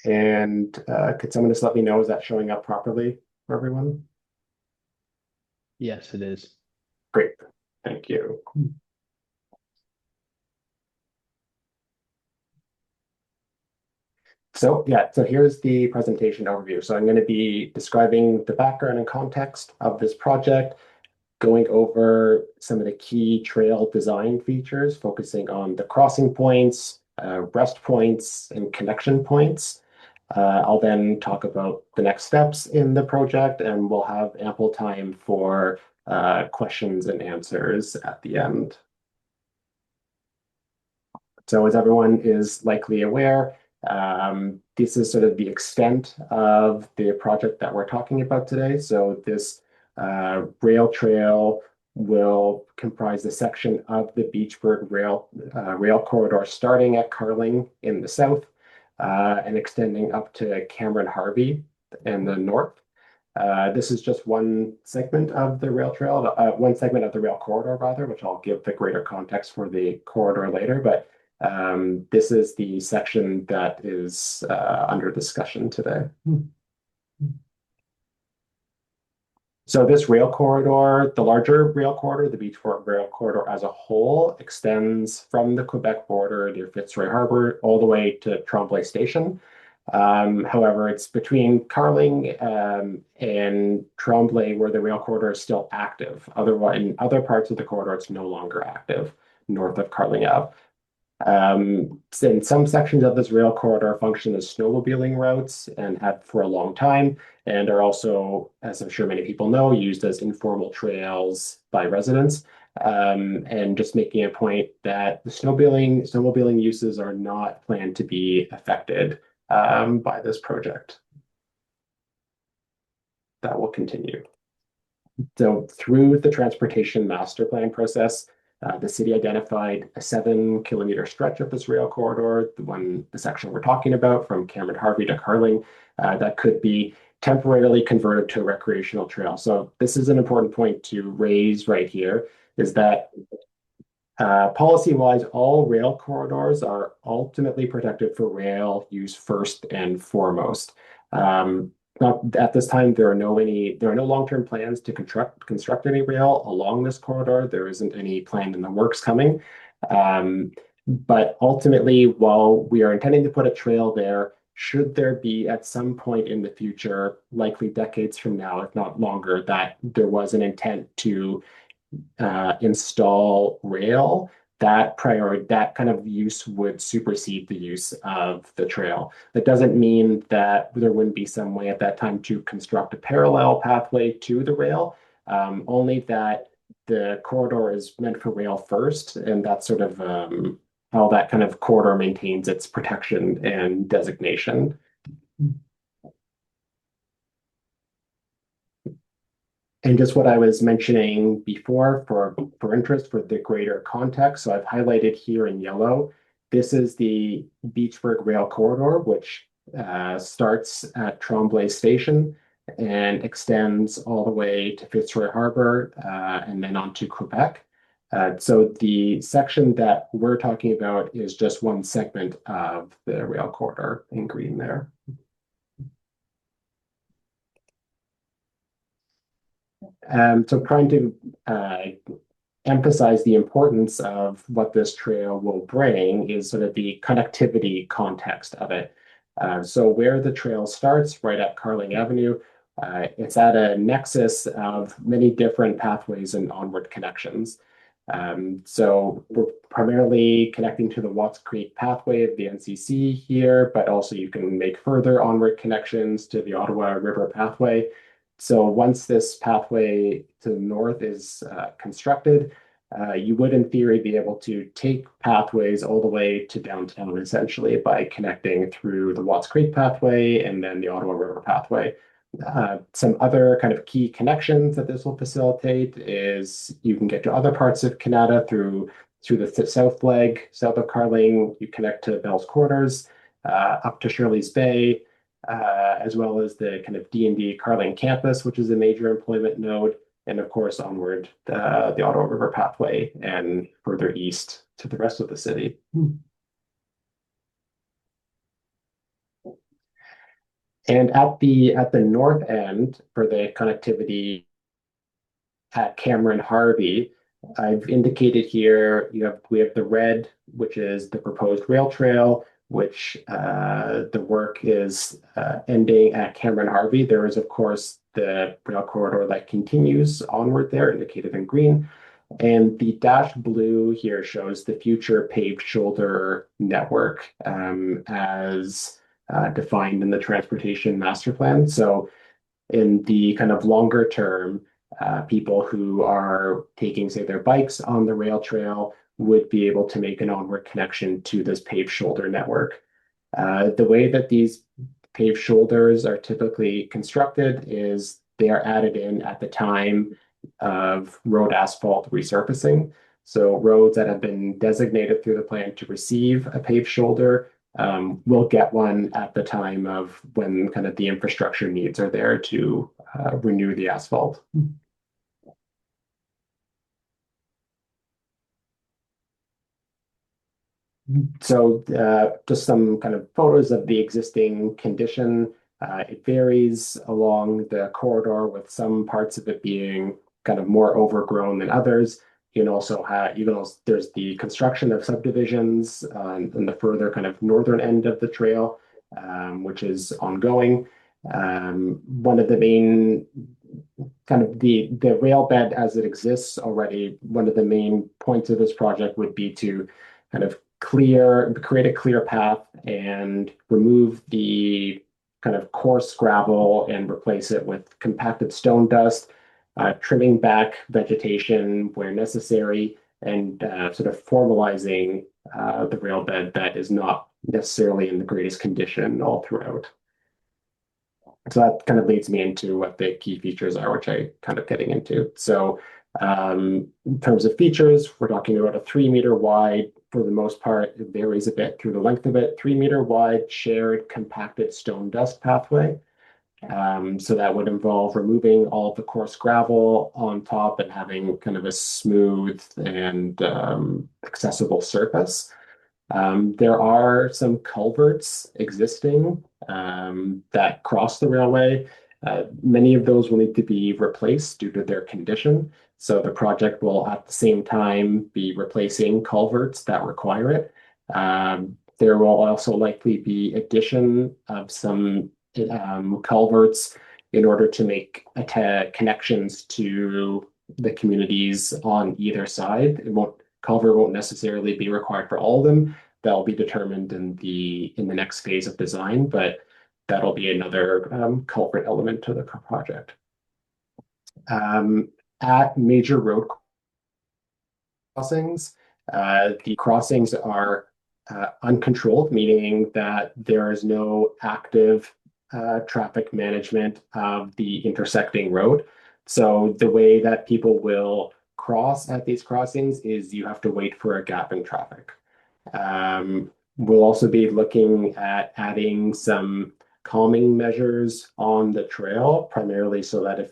And could someone just let me know, is that showing up properly for everyone? Yes, it is. Great, thank you. So yeah, so here's the presentation overview. So I'm going to be describing the background and context of this project, going over some of the key trail design features, focusing on the crossing points, rest points, and connection points. I'll then talk about the next steps in the project, and we'll have ample time for questions and answers at the end. So as everyone is likely aware, this is sort of the extent of the project that we're talking about today. So this rail trail will comprise the section of the Beachburg rail corridor starting at Carling in the south and extending up to Cameron Harvey in the north. This is just one segment of the rail trail, one segment of the rail corridor, rather, which I'll give the greater context for the corridor later. But this is the section that is under discussion today. So this rail corridor, the larger rail corridor, the Beachport Rail Corridor as a whole, extends from the Quebec border near Fitzroy Harbour all the way to Tremblay Station. However, it's between Carling and Tremblay where the rail corridor is still active. Otherwise, in other parts of the corridor, it's no longer active north of Carling Ave. In some sections of this rail corridor function as snowmobiling routes and have for a long time, and are also, as I'm sure many people know, used as informal trails by residents. And just making a point that the snowmobiling uses are not planned to be affected by this project. That will continue. So through the transportation master plan process, the city identified a 7 kilometer stretch of this rail corridor, the section we're talking about from Cameron Harvey to Carling, that could be temporarily converted to a recreational trail. So this is an important point to raise right here, is that policy-wise, all rail corridors are ultimately protected for rail use first and foremost. Not at this time, there are no long-term plans to construct any rail along this corridor. There isn't any plan in the works coming. But ultimately, while we are intending to put a trail there, should there be at some point in the future, likely decades from now, if not longer, that there was an intent to install rail, that kind of use would supersede the use of the trail. That doesn't mean that there wouldn't be some way at that time to construct a parallel pathway to the rail, only that the corridor is meant for rail first, and that's sort of how that kind of corridor maintains its protection and designation. And just what I was mentioning before for interest for the greater context. So I've highlighted here in yellow. This is the Beachburg Rail Corridor, which starts at Tremblay Station and extends all the way to Fitzroy Harbour and then on to Quebec. So the section that we're talking about is just one segment of the rail corridor in green there. So trying to emphasize the importance of what this trail will bring is sort of the connectivity context of it. So where the trail starts, right at Carling Avenue, it's at a nexus of many different pathways and onward connections. So we're primarily connecting to the Watts Creek pathway of the NCC here, but also you can make further onward connections to the Ottawa River pathway. So once this pathway to the north is constructed, you would, in theory, be able to take pathways all the way to downtown, essentially, by connecting through the Watts Creek pathway and then the Ottawa River pathway. Some other kind of key connections that this will facilitate is you can get to other parts of Kanata through the south leg, south of Carling. You connect to Bell's Quarters, up to Shirley's Bay, as well as the kind of D&D Carling campus, which is a major employment node, and of course onward the Ottawa River pathway and further east to the rest of the city. And at the north end for the connectivity at Cameron Harvey, I've indicated here we have the red, which is the proposed rail trail, which the work is ending at Cameron Harvey. There is, of course, the rail corridor that continues onward there, indicated in green. And the dashed blue here shows the future paved shoulder network as defined in the transportation master plan. So in the kind of longer term, people who are taking, say, their bikes on the rail trail would be able to make an onward connection to this paved shoulder network. The way that these paved shoulders are typically constructed is they are added in at the time of road asphalt resurfacing. So roads that have been designated through the plan to receive a paved shoulder will get one at the time of when kind of the infrastructure needs are there to renew the asphalt. So just some kind of photos of the existing condition. It varies along the corridor with some parts of it being kind of more overgrown than others. You can also have, there's the construction of subdivisions in the further kind of northern end of the trail, which is ongoing. One of the main kind of the rail bed as it exists already, one of the main points of this project would be to kind of create a clear path and remove the kind of coarse gravel and replace it with compacted stone dust, trimming back vegetation where necessary, and sort of formalizing the rail bed that is not necessarily in the greatest condition all throughout. So that kind of leads me into what the key features are, which I kind of getting into. So in terms of features, we're talking about a 3 meter wide, for the most part, it varies a bit through the length of it, 3 meter wide shared compacted stone dust pathway. So that would involve removing all of the coarse gravel on top and having kind of a smooth and accessible surface. There are some culverts existing that cross the railway. Many of those will need to be replaced due to their condition. So the project will at the same time be replacing culverts that require it. There will also likely be addition of some culverts in order to make connections to the communities on either side. Culvert won't necessarily be required for all of them. That'll be determined in the next phase of design, but that'll be another culvert element to the project. At major road crossings, the crossings are uncontrolled, meaning that there is no active traffic management of the intersecting road. So the way that people will cross at these crossings is you have to wait for a gap in traffic. We'll also be looking at adding some calming measures on the trail, primarily so that if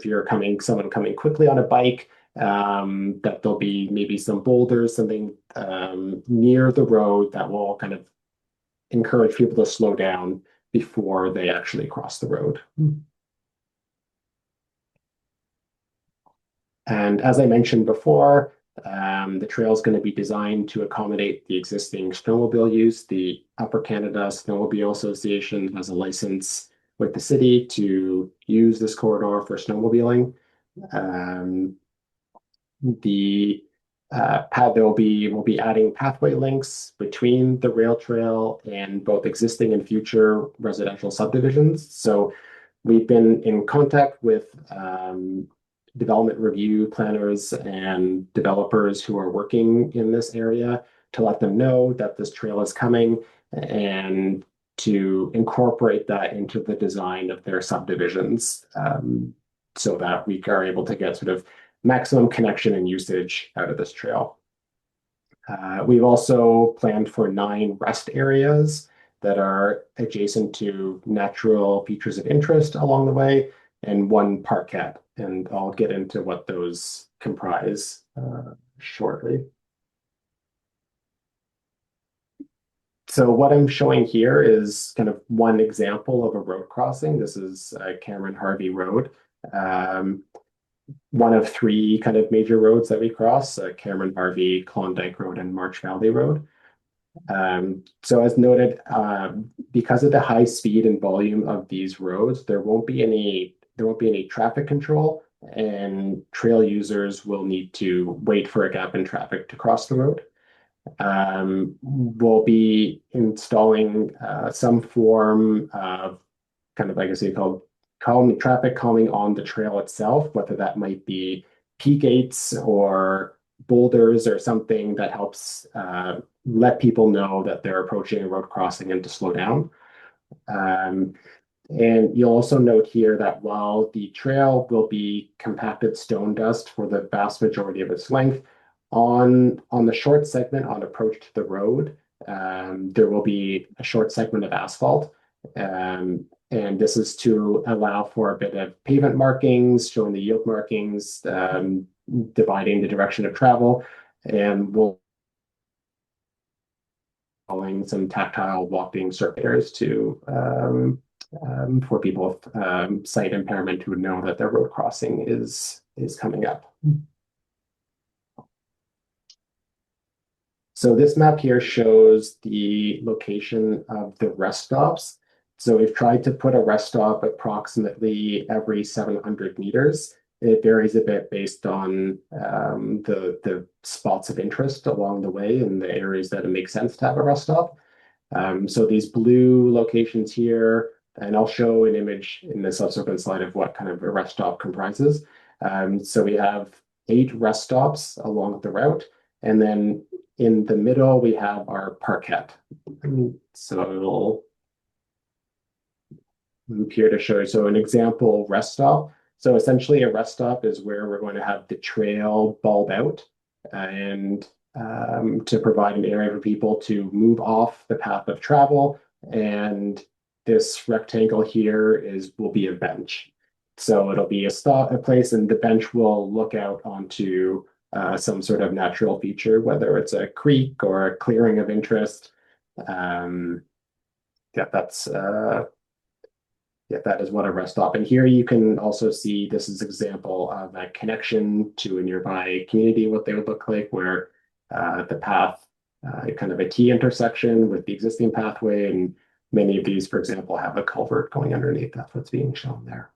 you're someone coming quickly on a bike, that there'll be maybe some boulders, something near the road that will kind of encourage people to slow down before they actually cross the road. And as I mentioned before, the trail is going to be designed to accommodate the existing snowmobile use. The Upper Canada Snowmobile Association has a license with the city to use this corridor for snowmobiling. We'll be adding pathway links between the rail trail and both existing and future residential subdivisions. So we've been in contact with development review planners and developers who are working in this area to let them know that this trail is coming and to incorporate that into the design of their subdivisions, so that we are able to get sort of maximum connection and usage out of this trail. We've also planned for 9 rest areas that are adjacent to natural features of interest along the way, and 1 parkette. And I'll get into what those comprise shortly. So what I'm showing here is kind of one example of a road crossing. This is Cameron Harvey Road. Um, One of three kind of major roads that we cross, Cameron Harvey, Klondike Road, and March Valley Road. So as noted, because of the high speed and volume of these roads, there won't be any traffic control, and trail users will need to wait for a gap in traffic to cross the road. We'll be installing some form of kind of, like I say, called traffic calming on the trail itself, whether that might be P gates or boulders or something that helps let people know that they're approaching a road crossing and to slow down. Um, and you'll also note here that while the trail will be compacted stone dust for the vast majority of its length, on the short segment on approach to the road, there will be a short segment of asphalt. And this is to allow for a bit of pavement markings, showing the yield markings, dividing the direction of travel, and we'll installing some tactile walking circulators to for people with sight impairment who know that their road crossing is coming up. So this map here shows the location of the rest stops. So we've tried to put a rest stop approximately every 700 meters. It varies a bit based on the spots of interest along the way and the areas that it makes sense to have a rest stop. So these blue locations here, and I'll show an image in the subsequent slide of what kind of a rest stop comprises. So we have 8 rest stops along the route, and then in the middle we have our parquet. So I'll move here to show you. So an example rest stop. So essentially a rest stop is where we're going to have the trail bulb out and to provide an area for people to move off the path of travel. And this rectangle here will be a bench. So it'll be a place, and the bench will look out onto some sort of natural feature, whether it's a creek or a clearing of interest. Yeah, that is what a rest stop. And here you can also see this is example of a connection to a nearby community, what they would look like, where the path, kind of a T intersection with the existing pathway, and many of these, for example, have a culvert going underneath. That's what's being shown there.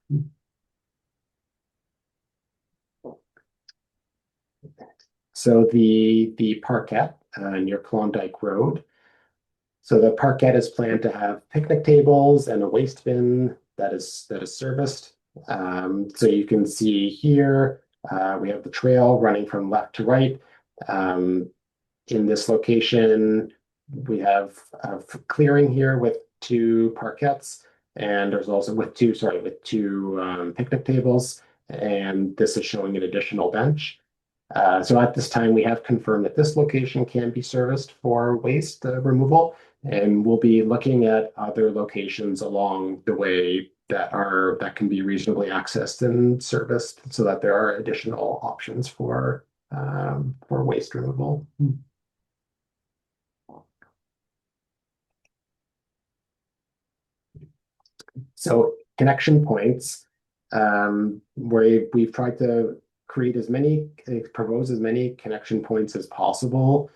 So the parquet near Klondike Road. So the parquet is planned to have picnic tables and a waste bin that is serviced. So you can see here we have the trail running from left to right. In this location, we have a clearing here with 2 parquets, and there's also with two picnic tables, and this is showing an additional bench. So at this time, we have confirmed that this location can be serviced for waste removal, and we'll be looking at other locations along the way that can be reasonably accessed and serviced, so that there are additional options for waste removal. So connection points, where we've tried to propose as many connection points as possible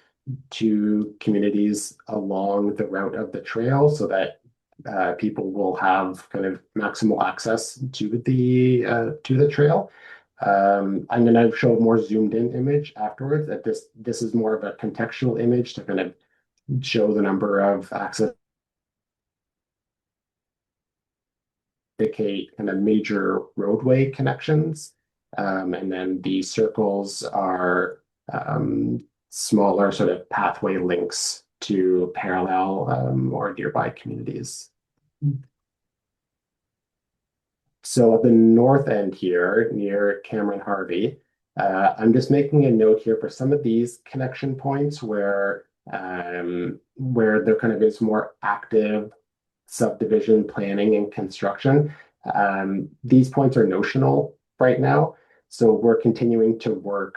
to communities along the route of the trail, so that people will have kind of maximal access to the trail. I'm going to show a more zoomed in image afterwards. That this is more of a contextual image to kind of show the number of access, indicate kind of major roadway connections. And then the circles are smaller sort of pathway links to parallel or nearby communities. So at the north end here, near Cameron Harvey, I'm just making a note here for some of these connection points where there kind of is more active subdivision planning and construction. These points are notional right now, so we're continuing to work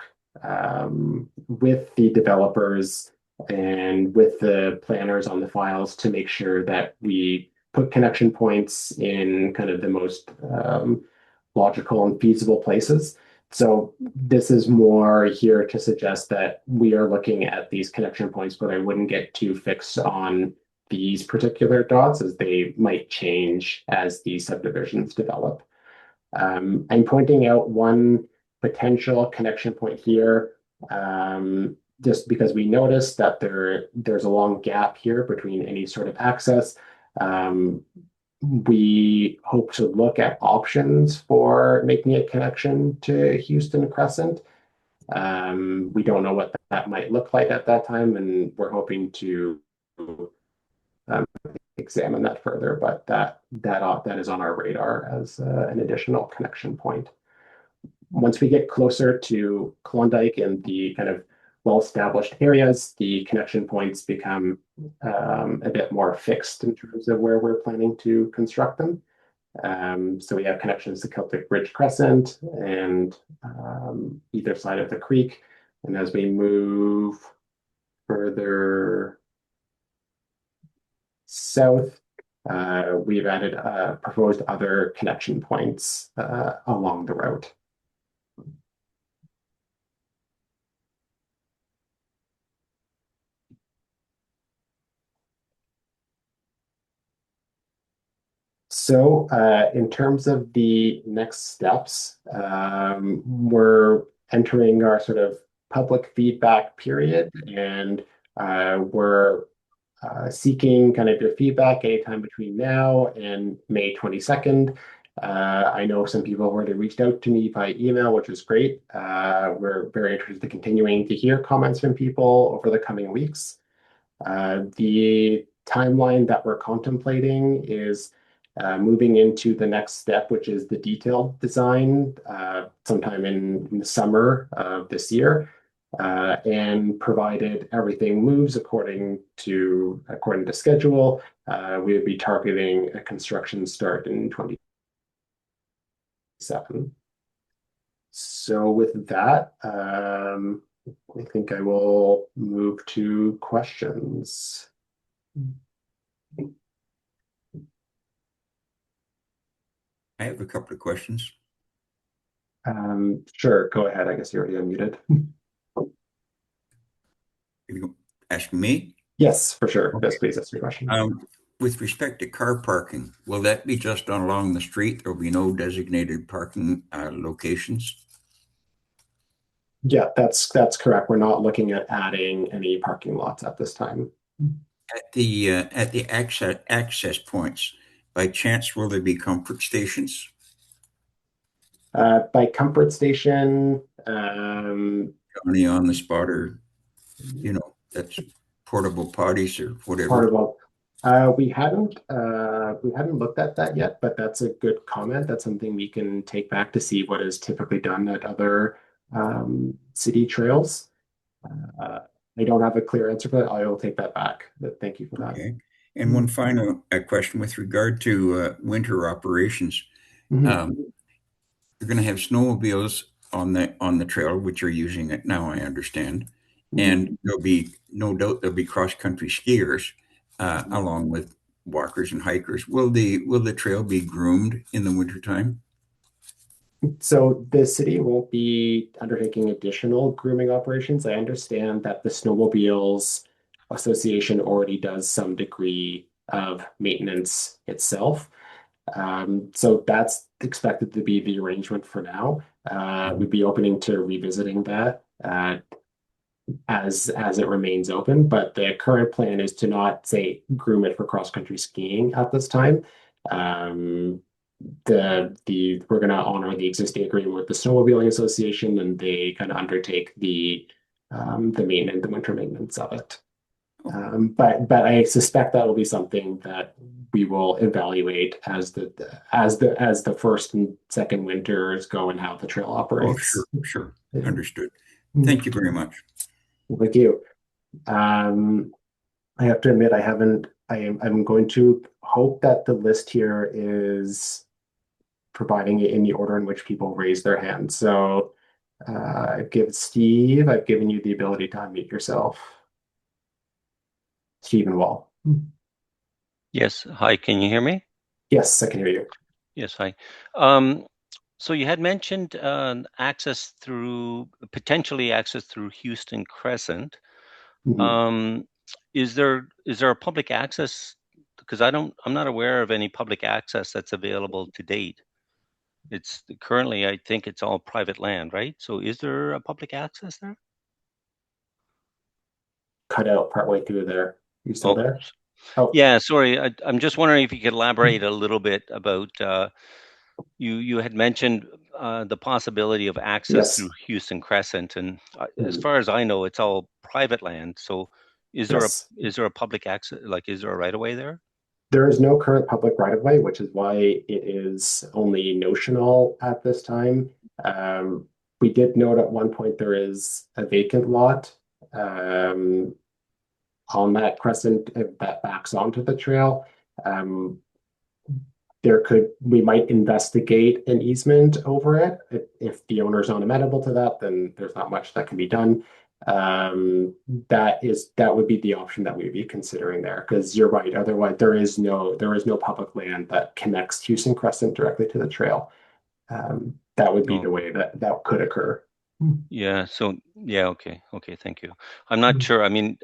with the developers and with the planners on the files to make sure that we put connection points in kind of the most logical and feasible places. So this is more here to suggest that we are looking at these connection points, but I wouldn't get too fixed on these particular dots as they might change as these subdivisions develop. I'm pointing out one potential connection point here, just because we noticed that there's a long gap here between any sort of access. Um, we hope to look at options for making a connection to Houston Crescent. We don't know what that might look like at that time, and we're hoping to um, examine that further, but that is on our radar as an additional connection point. Once we get closer to Klondike and the kind of well-established areas, the connection points become a bit more fixed in terms of where we're planning to construct them. So we have connections to Celtic Ridge Crescent and either side of the creek. And as we move further south, we've added proposed other connection points along the route. So in terms of the next steps, we're entering our sort of public feedback period, and we're seeking kind of your feedback anytime between now and May 22nd. I know some people have already reached out to me by email, which is great. We're very interested in continuing to hear comments from people over the coming weeks. The timeline that we're contemplating is moving into the next step, which is the detailed design sometime in the summer of this year. And provided everything moves according to schedule, we would be targeting a construction start in 2027. So with that, I think I will move to questions. I have a couple of questions. Sure, go ahead. I guess you're already unmuted. You ask me? Yes, for sure. Okay. Yes, please ask your question. With respect to car parking, will that be just on along the street? There will be no designated parking locations? Yeah, that's correct. We're not looking at adding any parking lots at this time. At the access points, by chance, will there be comfort stations? By comfort station, Only on the spot, or that's portable potties or whatever. portable. We hadn't looked at that yet, but that's a good comment. That's something we can take back to see what is typically done at other city trails. I don't have a clear answer for that. I will take that back. But thank you for that. Okay. And one final question with regard to winter operations. Mhm. You're going to have snowmobiles on the trail, which are using it now, I understand. Mhm. And there'll be no doubt there'll be cross-country skiers along with walkers and hikers. Will the trail be groomed in the wintertime? So the city won't be undertaking additional grooming operations. I understand that the Snowmobiles Association already does some degree of maintenance itself. So that's expected to be the arrangement for now. We'd be opening to revisiting that as it remains open, but the current plan is to not say groom it for cross-country skiing at this time. Um, we're going to honor the existing agreement with the Snowmobiling Association, and they kind of undertake the maintenance, the winter maintenance of it. But I suspect that will be something that we will evaluate as the first and second winters go and how the trail Oh, operates. sure. Yeah. Understood. Thank you very much. Thank you. I have to admit, I'm going to hope that the list here is providing it in the order in which people raise their hands. So I've given you the ability to unmute yourself. Stephen Wall. Yes. Hi, can you hear me? Yes, I can hear you. Yes, hi. Um, so you had mentioned potentially access through Houston Crescent. Mhm. Um, is there a public access? Because I'm not aware of any public access that's available to date. It's currently, I think it's all private land, right? So is there a public access there? Cut out partway through there. You still Oh, there? Oh, yeah, sorry. I'm just wondering if you could elaborate a little bit about you had mentioned the possibility of access through yes. Houston Crescent, and as Mhm. far as I know, it's all private land. So, Yes. is there a public access? Like, is there a right of way there? There is no current public right of way, which is why it is only notional at this time. Um, we did note at one point there is a vacant lot um, on that crescent that backs onto the trail. Um, we might investigate an easement over it. If the owner's not amenable to that, then there's not much that can be done. That would be the option that we'd be considering there, because you're right. Otherwise, there is no public land that connects Houston Crescent directly to the trail. That would be Oh, the way that could occur. yeah. So, yeah. Okay. Okay. Thank you. I'm not sure. I mean,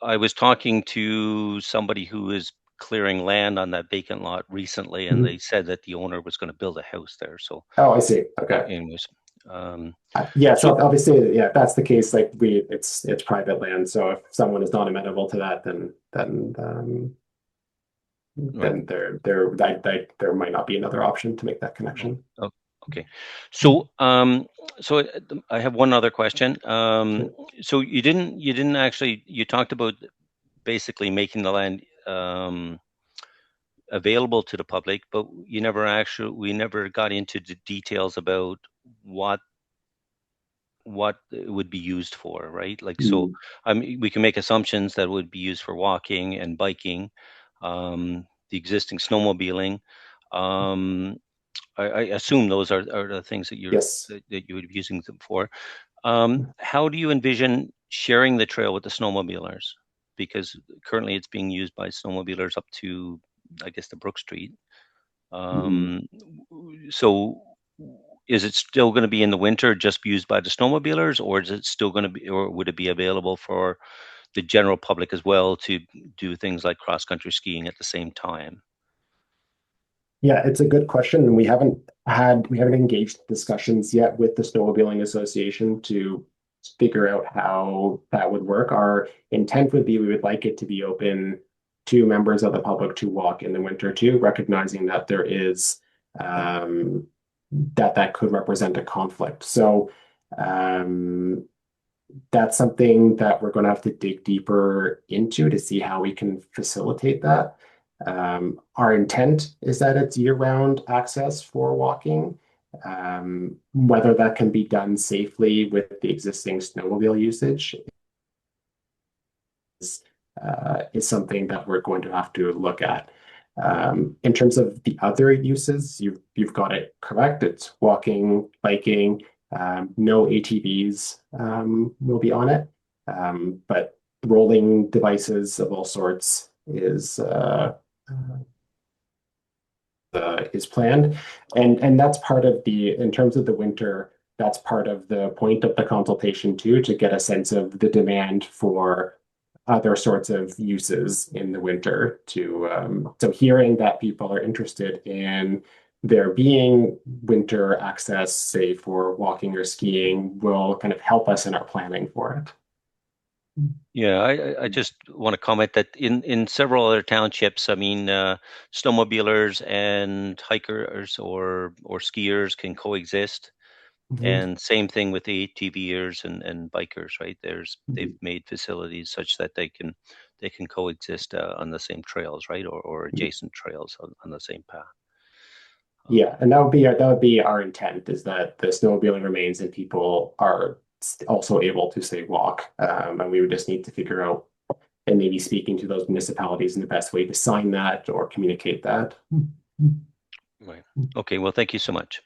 I was talking to somebody who is clearing land on that vacant lot recently, and Mhm. they said that the owner was going to build a house there. So, Oh, I see. Okay. anyways, um, Yeah, so so obviously, yeah, if that's the case, like it's private land. So if someone is not amenable to that, right. then there might not be another option to make that Oh, connection. oh, okay. So, I have one other question. Sure. So you didn't actually, you talked about basically making the land available to the public, but we never got into the details about what it would be used for, right? Like, so, Mm, I mean, we can make assumptions that it would be used for walking and biking, the existing snowmobiling. Um, I assume those are the things yes. that you would be using them for. How do you envision sharing the trail with the snowmobilers? Because currently it's being used by snowmobilers up to, I guess, the Brook Street. Mhm. Um, so is it still going to be in the winter just used by the snowmobilers, or is it still going to be, or would it be available for the general public as well to do things like cross country skiing at the same time? Yeah, it's a good question, and we haven't engaged discussions yet with the Snowmobiling Association to figure out how that would work. Our intent would be we would like it to be open to members of the public to walk in the winter too, recognizing that there is that could represent a conflict. So um, that's something that we're going to have to dig deeper into to see how we can facilitate that. Our intent is that it's year-round access for walking. Whether that can be done safely with the existing snowmobile usage is something that we're going to have to look at. In terms of the other uses, you've got it correct. It's walking, biking. No ATVs will be on it, but rolling devices of all sorts is planned, and that's part of the in terms of the winter. That's part of the point of the consultation too, to get a sense of the demand for other sorts of uses in the winter. So hearing that people are interested in there being winter access, say for walking or skiing, will kind of help us in our planning for it. Yeah, I just want to comment that in several other townships, I mean, snowmobilers and hikers or skiers can coexist, Mhm. and same thing with ATVers and bikers, right? They've Mhm. made facilities such that they can coexist on the same trails, right, or adjacent trails on the same path. Yeah, and that would be our intent, is that the snowmobiling remains and people are also able to say walk. And we would just need to figure out and maybe speaking to those municipalities in the best way to sign that or communicate that. Right. Okay. Well, thank you so much.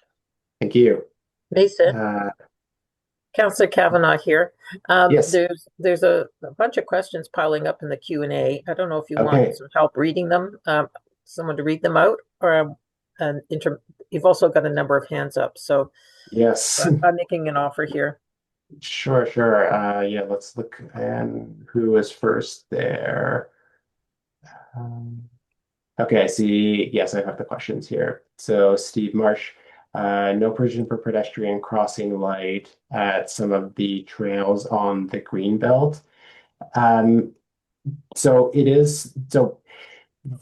Thank you. Lisa, Uh, Councillor Kavanagh here. Yes. There's a bunch of questions piling up in the Q&A. I don't know if you want Okay. some help reading them, someone to read them out, or you've also got a number of hands up. So Yes. I'm making an offer here. Sure, sure. Yeah, let's look. And who is first there? Um, okay, I see. Yes, I have the questions here. So, Steve Marsh, no provision for pedestrian crossing light at some of the trails on the green belt. Um, so it is. So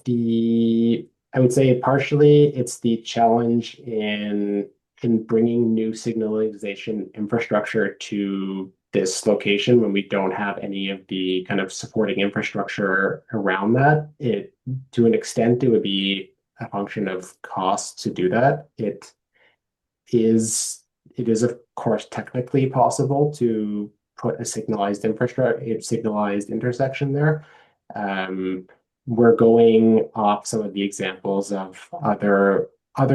the I would say partially it's the challenge in bringing new signalization infrastructure to this location when we don't have any of the kind of supporting infrastructure around that. It to an extent it would be a function of cost to do that. Is it is of course technically possible to put a signalized infrastructure, a signalized intersection there. Um, we're going off some of the examples of other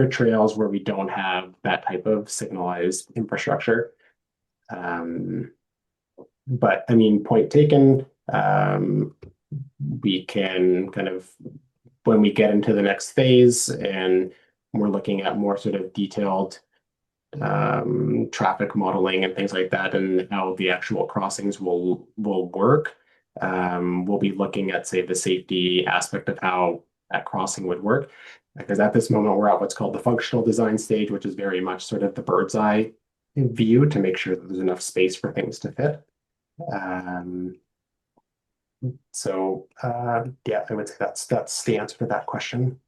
trails where we don't have that type of signalized infrastructure. Um, but I mean, point taken. We can kind of when we get into the next phase and we're looking at more sort of detailed traffic modeling and things like that, and how the actual crossings will work. We'll be looking at, say, the safety aspect of how that crossing would work. Because at this moment, we're at what's called the functional design stage, which is very much sort of the bird's eye view to make sure that there's enough space for things to fit. Yeah, I would say that's the answer to that question.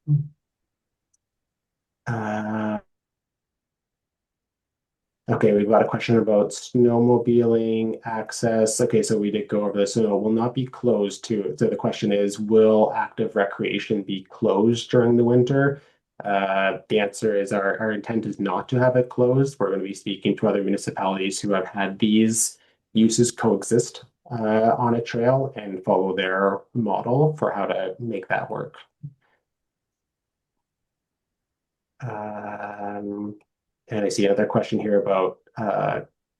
Okay, we've got a question about snowmobiling access. Okay, so we did go over this. So it will not be closed to. So the question is, will active recreation be closed during the winter? The answer is our intent is not to have it closed. We're going to be speaking to other municipalities who have had these uses coexist on a trail and follow their model for how to make that work. And I see another question here about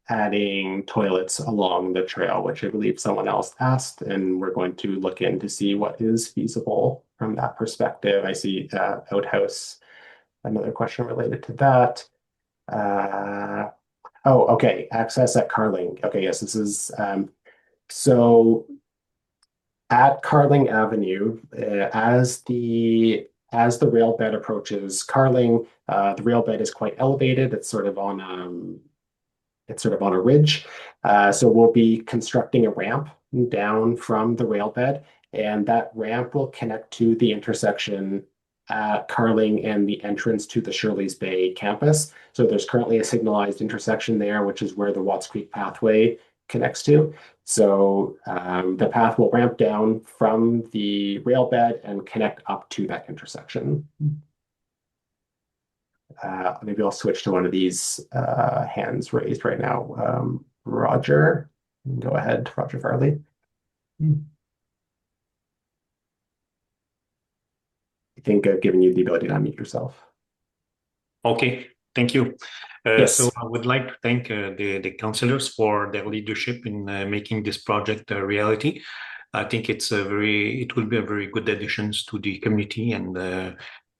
adding toilets along the trail, which I believe someone else asked, and we're going to look in to see what is feasible from that perspective. I see outhouse, another question related to that. Oh, okay, access at Carling. Okay, yes, this is so at Carling Avenue, as the rail bed approaches Carling, the rail bed is quite elevated. It's sort of on a ridge. So we'll be constructing a ramp down from the rail bed, and that ramp will connect to the intersection at Carling and the entrance to the Shirley's Bay campus. So there's currently a signalized intersection there, which is where the Watts Creek pathway connects to. So the path will ramp down from the rail bed and connect up to that intersection. Maybe I'll switch to one of these hands raised right now. Roger, go ahead, Roger Farley. I think I've given you the ability to unmute yourself. Okay, thank you. Yes. So I would like to thank the councillors for their leadership in making this project a reality. I think it will be a very good addition to the community, and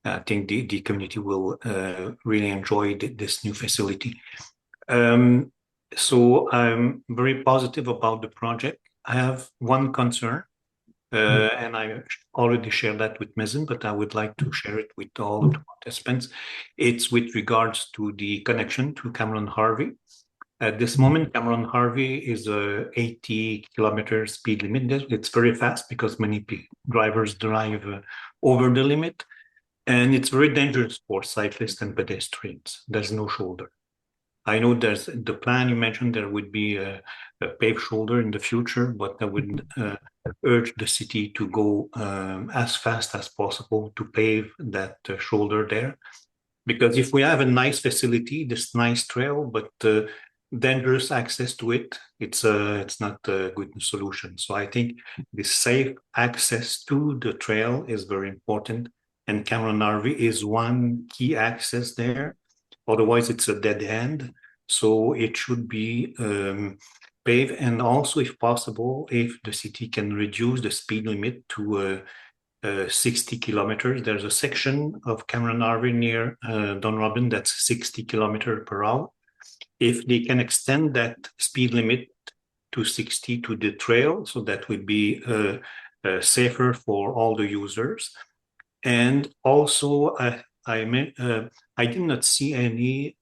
I think the community will really enjoy this new facility. So I'm very positive about the project. I have one concern, and I already shared that with Mezen, but I would like to share it with all of the participants. It's with regards to the connection to Cameron Harvey. At this moment, Cameron Harvey is a 80-kilometer speed limit. It's very fast because many drivers drive over the limit, and it's very dangerous for cyclists and pedestrians. There's no shoulder. I know there's the plan you mentioned there would be a paved shoulder in the future, but I would urge the city to go as fast as possible to pave that shoulder there. Because if we have a nice facility, this nice trail, but dangerous access to it, it's not a good solution. So I think the safe access to the trail is very important, and Cameron Harvey is one key access there. Otherwise, it's a dead end. so it should be paved. And also, if possible, if the city can reduce the speed limit to 60 kilometers. There's a section of Cameron Harvey near Don Robin that's 60 kilometers per hour. If they can extend that speed limit to 60 to the trail, so that would be safer for all the users. And also, I did not see any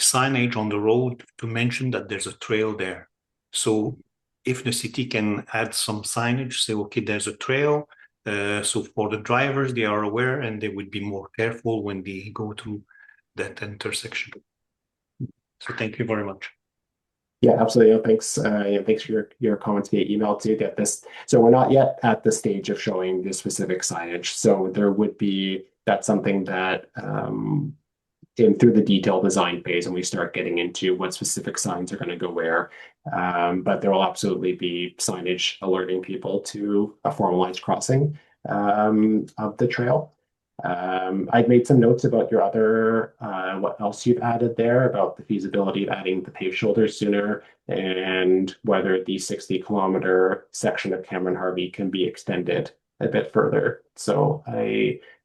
signage on the road to mention that there's a trail there. So if the city can add some signage, say, okay, there's a trail, so for the drivers, they are aware and they would be more careful when they go to that intersection. So thank you very much. Yeah, absolutely. Thanks. Thanks for your comments via email to get this. So we're not yet at the stage of showing the specific signage. So there would be, that's something that through the detailed design phase, and we start getting into what specific signs are going to go where. But there will absolutely be signage alerting people to a formalized crossing of the trail. I've made some notes about your other, what else you've added there about the feasibility of adding the paved shoulders sooner and whether the 60-kilometer section of Cameron Harvey can be extended a bit further. So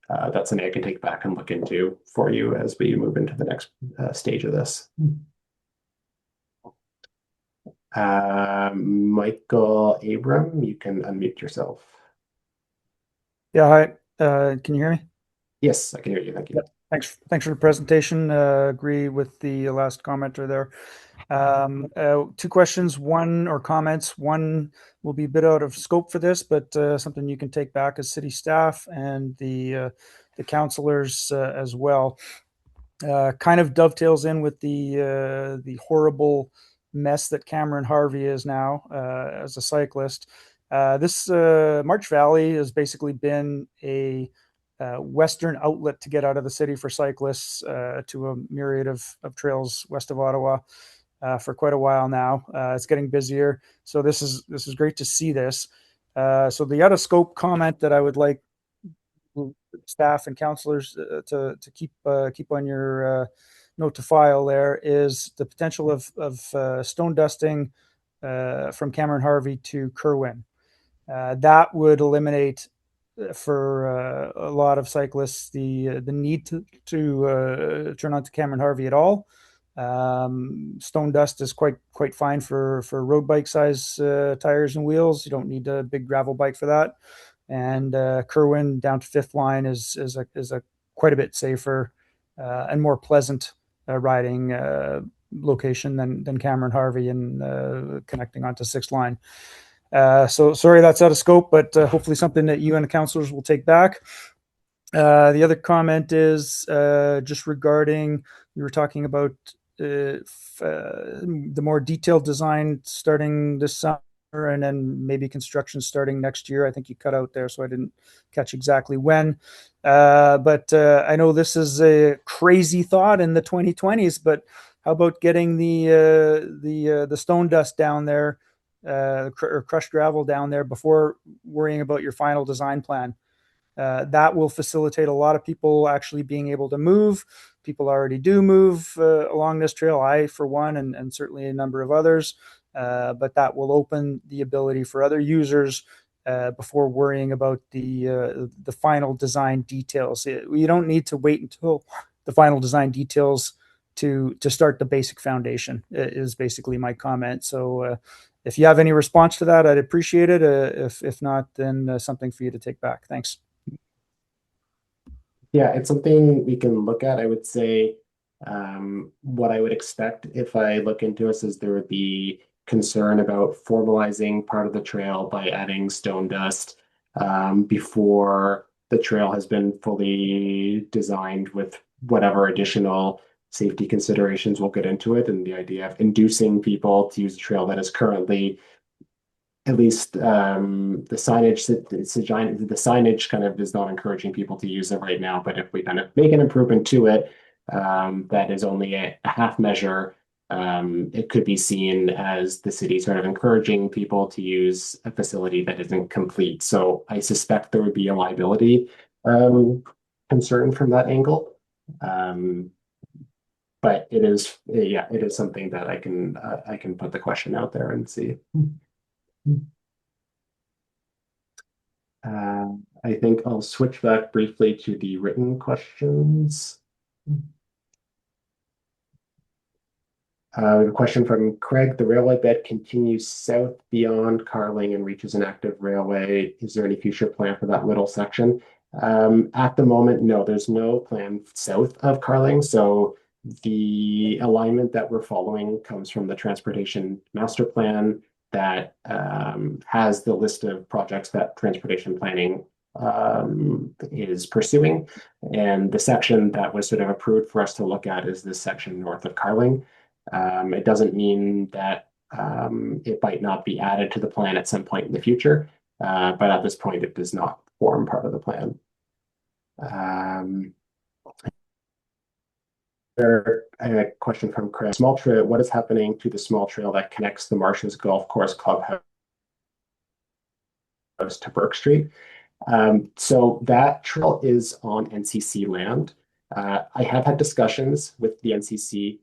that's something I can take back and look into for you as we move into the next stage of this. Michael Abram, you can unmute yourself. Yeah, hi. Can you hear me? Yes, I can hear you. Thank you. Thanks for the presentation. Agree with the last commenter there. Two questions, one or comments. One will be a bit out of scope for this, but something you can take back as city staff and the councillors as well. Kind of dovetails in with the horrible mess that Cameron Harvey is now as a cyclist. This March Valley has basically been a western outlet to get out of the city for cyclists to a myriad of trails west of Ottawa for quite a while now. It's getting busier, so this is great to see this. So the out of scope comment that I would like staff and councillors to keep on your note to file there is the potential of stone dusting from Cameron Harvey to Kerwin. That would eliminate for a lot of cyclists the need to turn onto Cameron Harvey at all. Stone dust is quite fine for road bike size tires and wheels. You don't need a big gravel bike for that. And Kerwin down to Fifth Line is a quite a bit safer and more pleasant riding location than Cameron Harvey and connecting onto Sixth Line. So sorry that's out of scope, but hopefully something that you and the councillors will take back. The other comment is just regarding, you were talking about the more detailed design starting this summer and then maybe construction starting next year. I think you cut out there, so I didn't catch exactly when. But I know this is a crazy thought in the 2020s, but how about getting the stone dust down there, or crushed gravel down there before worrying about your final design plan? That will facilitate a lot of people actually being able to move. People already do move along this trail, I for one, and certainly a number of others. But that will open the ability for other users before worrying about the final design details. You don't need to wait until the final design details to start the basic foundation, is basically my comment. So if you have any response to that, I'd appreciate it. If not, then something for you to take back. Thanks. Yeah, it's something we can look at. I would say what I would expect if I look into this is there would be concern about formalizing part of the trail by adding stone dust before the trail has been fully designed with whatever additional safety considerations we'll get into it, and the idea of inducing people to use a trail that is currently, at least the signage kind of is not encouraging people to use it right now. But if we kind of make an improvement to it, that is only a half measure, it could be seen as the city sort of encouraging people to use a facility that isn't complete. So I suspect there would be a liability concern from that angle. but it is, yeah, it is something that I can put the question out there and see. I think I'll switch back briefly to the written questions. A question from Craig. The railway bed continues south beyond Carling and reaches an active railway. Is there any future plan for that little section? At the moment, no, there's no plan south of Carling. So the alignment that we're following comes from the transportation master plan that has the list of projects that transportation planning is pursuing. And the section that was sort of approved for us to look at is this section north of Carling. It doesn't mean that it might not be added to the plan at some point in the future, but at this point, it does not form part of the plan. A question from Chris. Small trail. What is happening to the small trail that connects the Marshes Golf Course Clubhouse to Burke Street? So that trail is on NCC land. I have had discussions with the NCC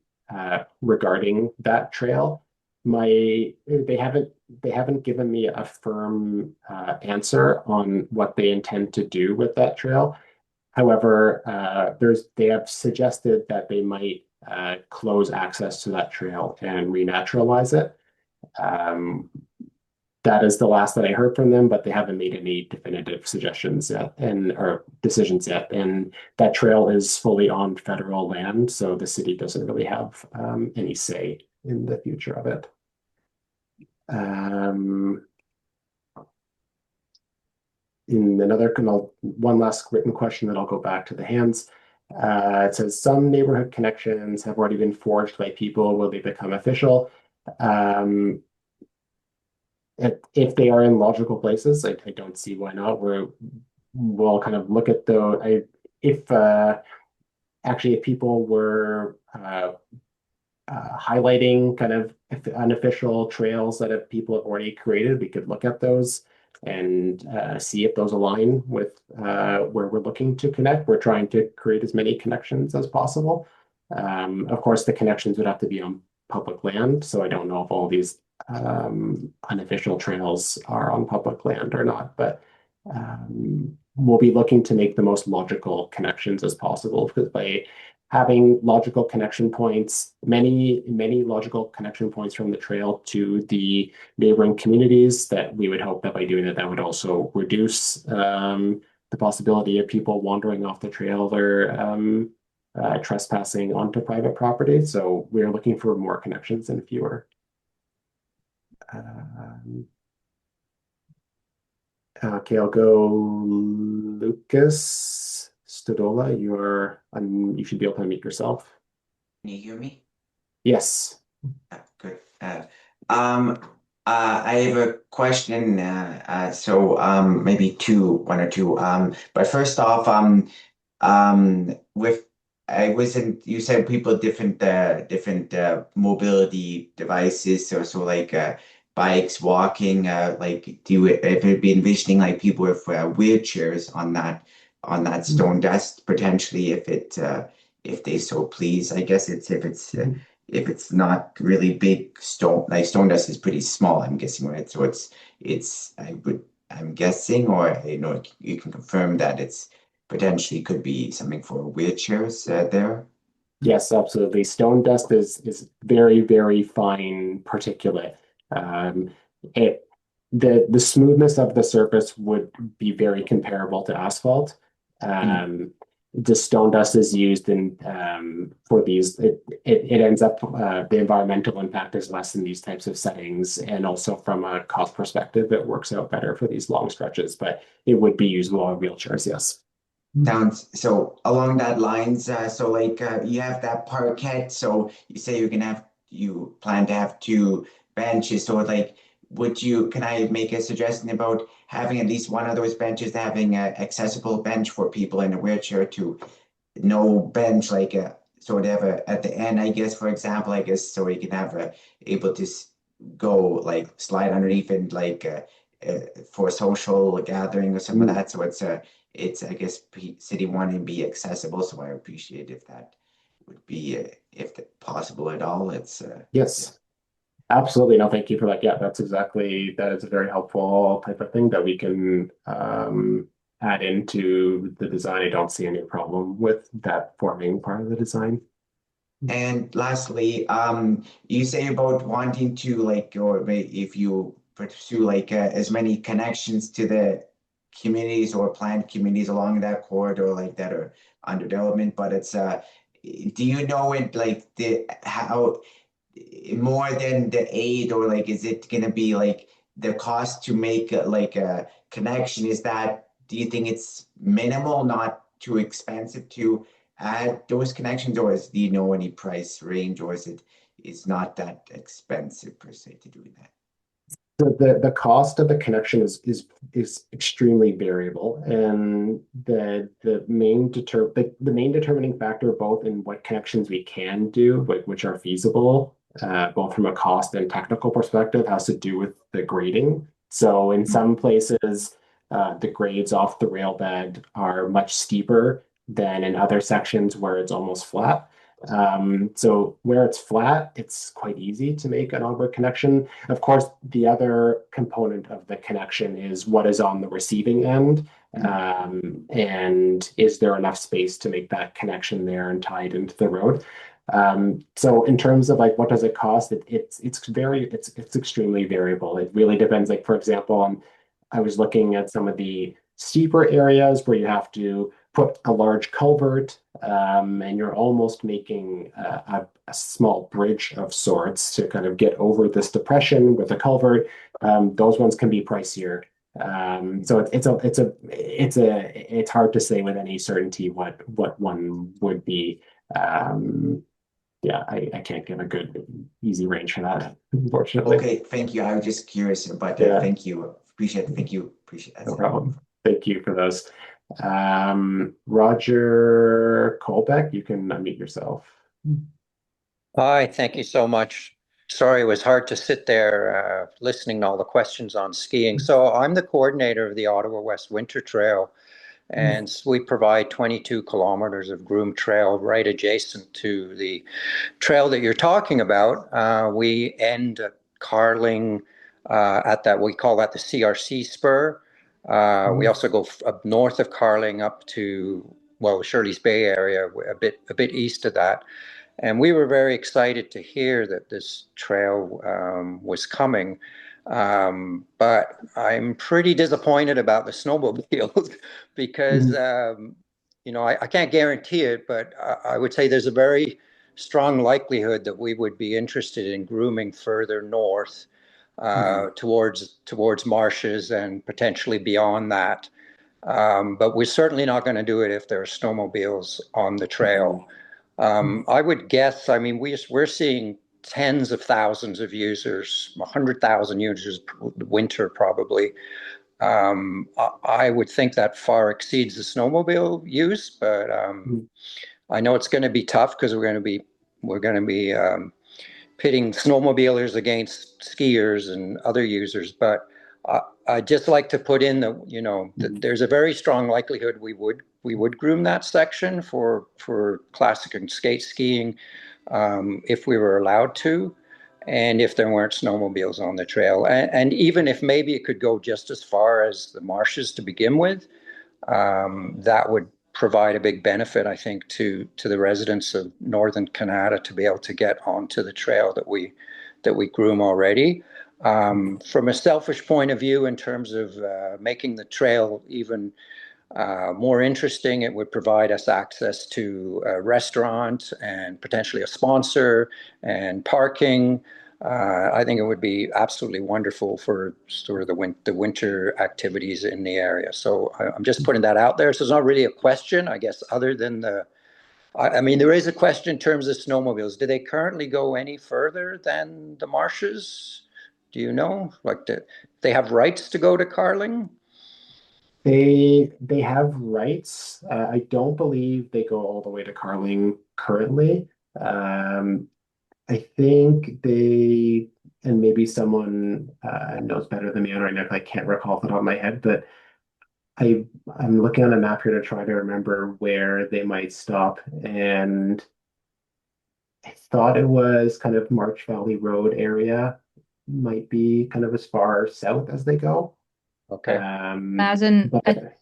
regarding that trail. They haven't given me a firm answer on what they intend to do with that trail. However, they have suggested that they might close access to that trail and renaturalize it. That is the last that I heard from them, but they haven't made any definitive suggestions yet or decisions yet. And that trail is fully on federal land, so the city doesn't really have any say in the future of it. One last written question that I'll go back to the hands. It says some neighborhood connections have already been forged by people. Will they become official? If they are in logical places, I don't see why not. We'll kind of look at if people were highlighting kind of unofficial trails that people have already created, we could look at those and see if those align with where we're looking to connect. We're trying to create as many connections as possible. Of course, the connections would have to be on public land, so I don't know if all these unofficial trails are on public land or not, but we'll be looking to make the most logical connections as possible, because by having logical connection points, many logical connection points from the trail to the neighboring communities, that we would hope that by doing that would also reduce the possibility of people wandering off the trail or trespassing onto private property. So we're looking for more connections and fewer. Okay, I'll go Lucas Stodola. You should be able to unmute yourself. Can you hear me? Yes. Good. I have a question. Maybe one or two. But first off, you said people different mobility devices, so like bikes, walking, like if it'd be envisioning like people with wheelchairs on that stone dust potentially, if they so please. I guess if it's not really big stone, like stone dust is pretty small, I'm guessing, right? So I'm guessing, or you can confirm that it's potentially could be something for wheelchairs there. Yes, absolutely. Stone dust is very, very fine particulate. The smoothness of the surface would be very comparable to asphalt. The stone dust is used for these. It ends up the environmental impact is less in these types of settings, and also from a cost perspective, it works out better for these long stretches. But it would be usable on wheelchairs, yes. Sounds so along that lines. So like you have that parquet. So you say you plan to have two benches. So like, can I make a suggestion about having at least one of those benches, having an accessible bench for people in a wheelchair, to no bench, like so they have at the end, I guess, for example, I guess, so you can have able to go like slide underneath and like for social gathering or something of that. So it's I guess city wanting to be accessible. So I appreciate if that would be if possible at all. It's Yes, absolutely. No, thank you for that. Yeah, that is a very helpful type of thing that we can add into the design. I don't see any problem with that forming part of the design. And lastly, you say about wanting to like, or if you pursue like as many connections to the communities or planned communities along that corridor, like that are under development, but it's do you know it like the how more than the aid, or like is it gonna be like the cost to make like a connection? Is that, do you think it's minimal, not too expensive to add those connections, or do you know any price range, or is it's not that expensive per se to do that? The cost of the connection is extremely variable, and the main determining factor both in what connections we can do, like which are feasible, both from a cost and technical perspective, has to do with the grading. So in some places, the grades off the rail bed are much steeper than in other sections where it's almost flat. So where it's flat, it's quite easy to make an onboard connection. Of course, the other component of the connection is what is on the receiving end, and is there enough space to make that connection there and tie it into the road. So in terms of like what does it cost, it's extremely variable. It really depends. Like for example, I was looking at some of the steeper areas where you have to put a large culvert, and you're almost making a small bridge of sorts to kind of get over this depression with a culvert. Those ones can be pricier. So it's hard to say with any certainty what one would be. Yeah, I can't give a good easy range for that, unfortunately. Okay, thank you. I was just curious, but Yeah. thank you. Appreciate it. Thank you. Appreciate that. No problem. Thank you for those. Roger Colbeck, you can unmute yourself. Hi, thank you so much. Sorry, it was hard to sit there listening to all the questions on skiing. So I'm the coordinator of the Ottawa West Winter Trail, and we provide 22 kilometers of groomed trail right adjacent to the trail that you're talking about. We end at Carling at that, we call that the CRC spur. We also go up north of Carling up to, well, Shirley's Bay area, a bit east of that. And we were very excited to hear that this trail was coming. But I'm pretty disappointed about the snowmobiles because, you know, I can't guarantee it, but I would say there's a very strong likelihood that we would be interested in grooming further north towards marshes and potentially beyond that. But we're certainly not going to do it if there are snowmobiles on the trail. I would guess, I mean, we're seeing tens of thousands of users, 100,000 users winter probably. I would think that far exceeds the snowmobile use, but I know it's going to be tough because we're going to be pitting snowmobilers against skiers and other users. But I'd just like to put in that, you know, that there's a very strong likelihood we would groom that section for classic and skate skiing if we were allowed to, and if there weren't snowmobiles on the trail, and even if maybe it could go just as far as the marshes to begin with, that would provide a big benefit, I think, to the residents of northern Kanata to be able to get onto the trail that we groom already. From a selfish point of view, in terms of making the trail even more interesting, it would provide us access to a restaurant and potentially a sponsor and parking. I think it would be absolutely wonderful for sort of the winter activities in the area. So I'm just putting that out there. So it's not really a question, I guess, other than I mean, there is a question in terms of snowmobiles. Do they currently go any further than the marshes? Do you know? Like, they have rights to go to Carling? They have rights. I don't believe they go all the way to Carling currently. I think they, and maybe someone knows better than me right now, I can't recall off the top of my head, but I'm looking on a map here to try to remember where they might stop. And I thought it was kind of March Valley Road area, might be kind of as far south as they go. Okay. Mazen,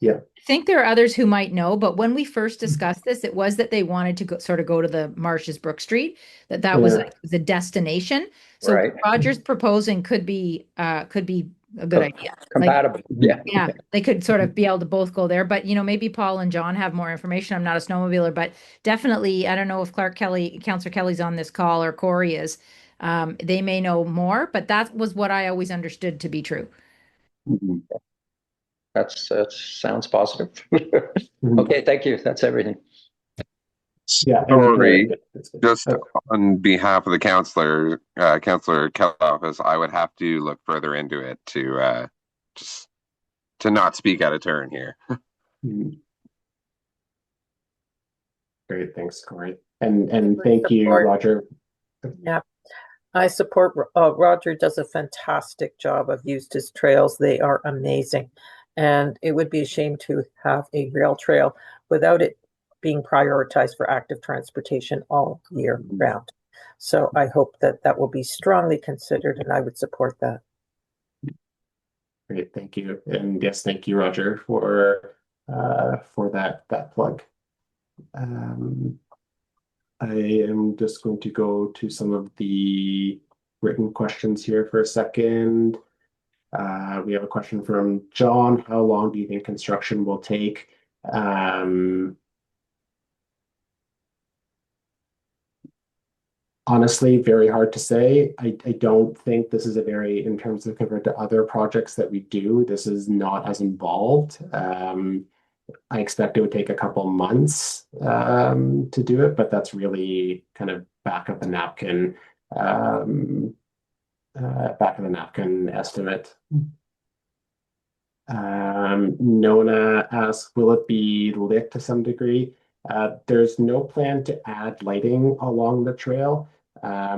Yeah. I think there are others who might know, but when we first discussed this, it was that they wanted to go to the Marshes Brook Street, that was Yeah. like the destination. So Right. Roger's proposing could be a good idea. Compatible. Yeah, they could sort of be able to both go there, but maybe Paul and John have more information. I'm not a snowmobiler, but definitely, I don't know if Councillor Kelly's on this call or Corey is. They may know more, but that was what I always understood to be true. That sounds positive. Okay, thank you. That's everything. Yeah. Sorry, just on behalf of the Councillor Kelly office, I would have to look further into it to just to not speak out of turn here. Great, thanks, Corey, and thank you, Roger. Yeah, I support. Roger does a fantastic job. I've used his trails; they are amazing, and it would be a shame to have a rail trail without it being prioritized for active transportation all year round. So I hope that will be strongly considered, and I would support that. Great, thank you, and yes, thank you, Roger, for that plug. I am just going to go to some of the written questions here for a second. We have a question from John. How long do you think construction will take? Honestly, very hard to say. I don't think this is in terms of compared to other projects that we do, this is not as involved. I expect it would take a couple months to do it, but that's really kind of back of the napkin estimate. Nona asks, will it be lit to some degree? There's no plan to add lighting along the trail. There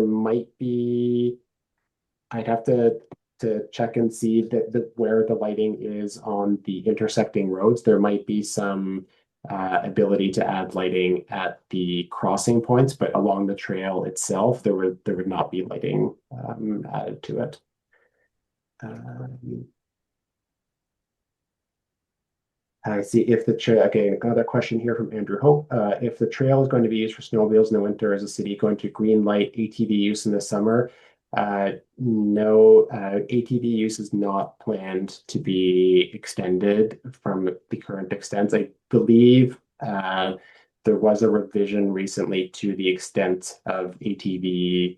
might be, I'd have to check and see where the lighting is on the intersecting roads. There might be some ability to add lighting at the crossing points, but along the trail itself, there would not be lighting added to it. I see if the trail, okay, another question here from Andrew Hope. If the trail is going to be used for snowmobiles in the winter, is the city going to green light ATV use in the summer? No, ATV use is not planned to be extended from the current extents. I believe there was a revision recently to the extent of ATV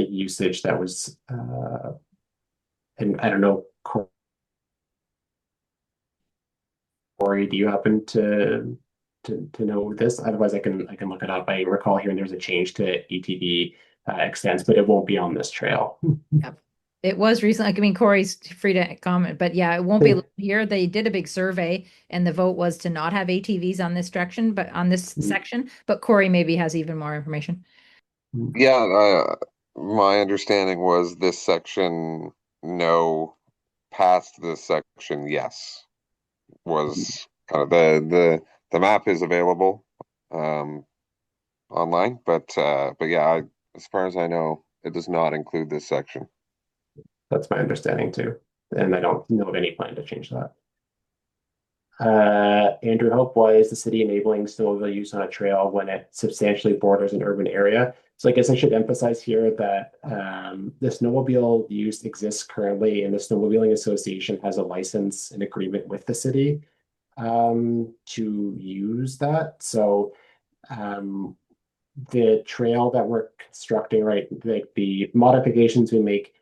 usage that was, and I don't know, Corey, do you happen to know this? Otherwise, I can look it up. I recall hearing there's a change to ATV extents, but it won't be on this trail. Yep. It was recently. I mean, Corey's free to comment, but yeah, it won't be here. They did a big survey, and the vote was to not have ATVs on this direction, but on this section. But Corey maybe has even more information. Yeah, my understanding was this section, no. Past this section, yes. Was kind of the map is available online, but yeah, as far as I know, it does not include this section. That's my understanding too, and I don't know of any plan to change that. Andrew Hope, why is the city enabling snowmobile use on a trail when it substantially borders an urban area? So I guess I should emphasize here that the snowmobile use exists currently, and the Snowmobiling Association has a license and agreement with the city to use that. So the trail that we're constructing, right, like the modifications we make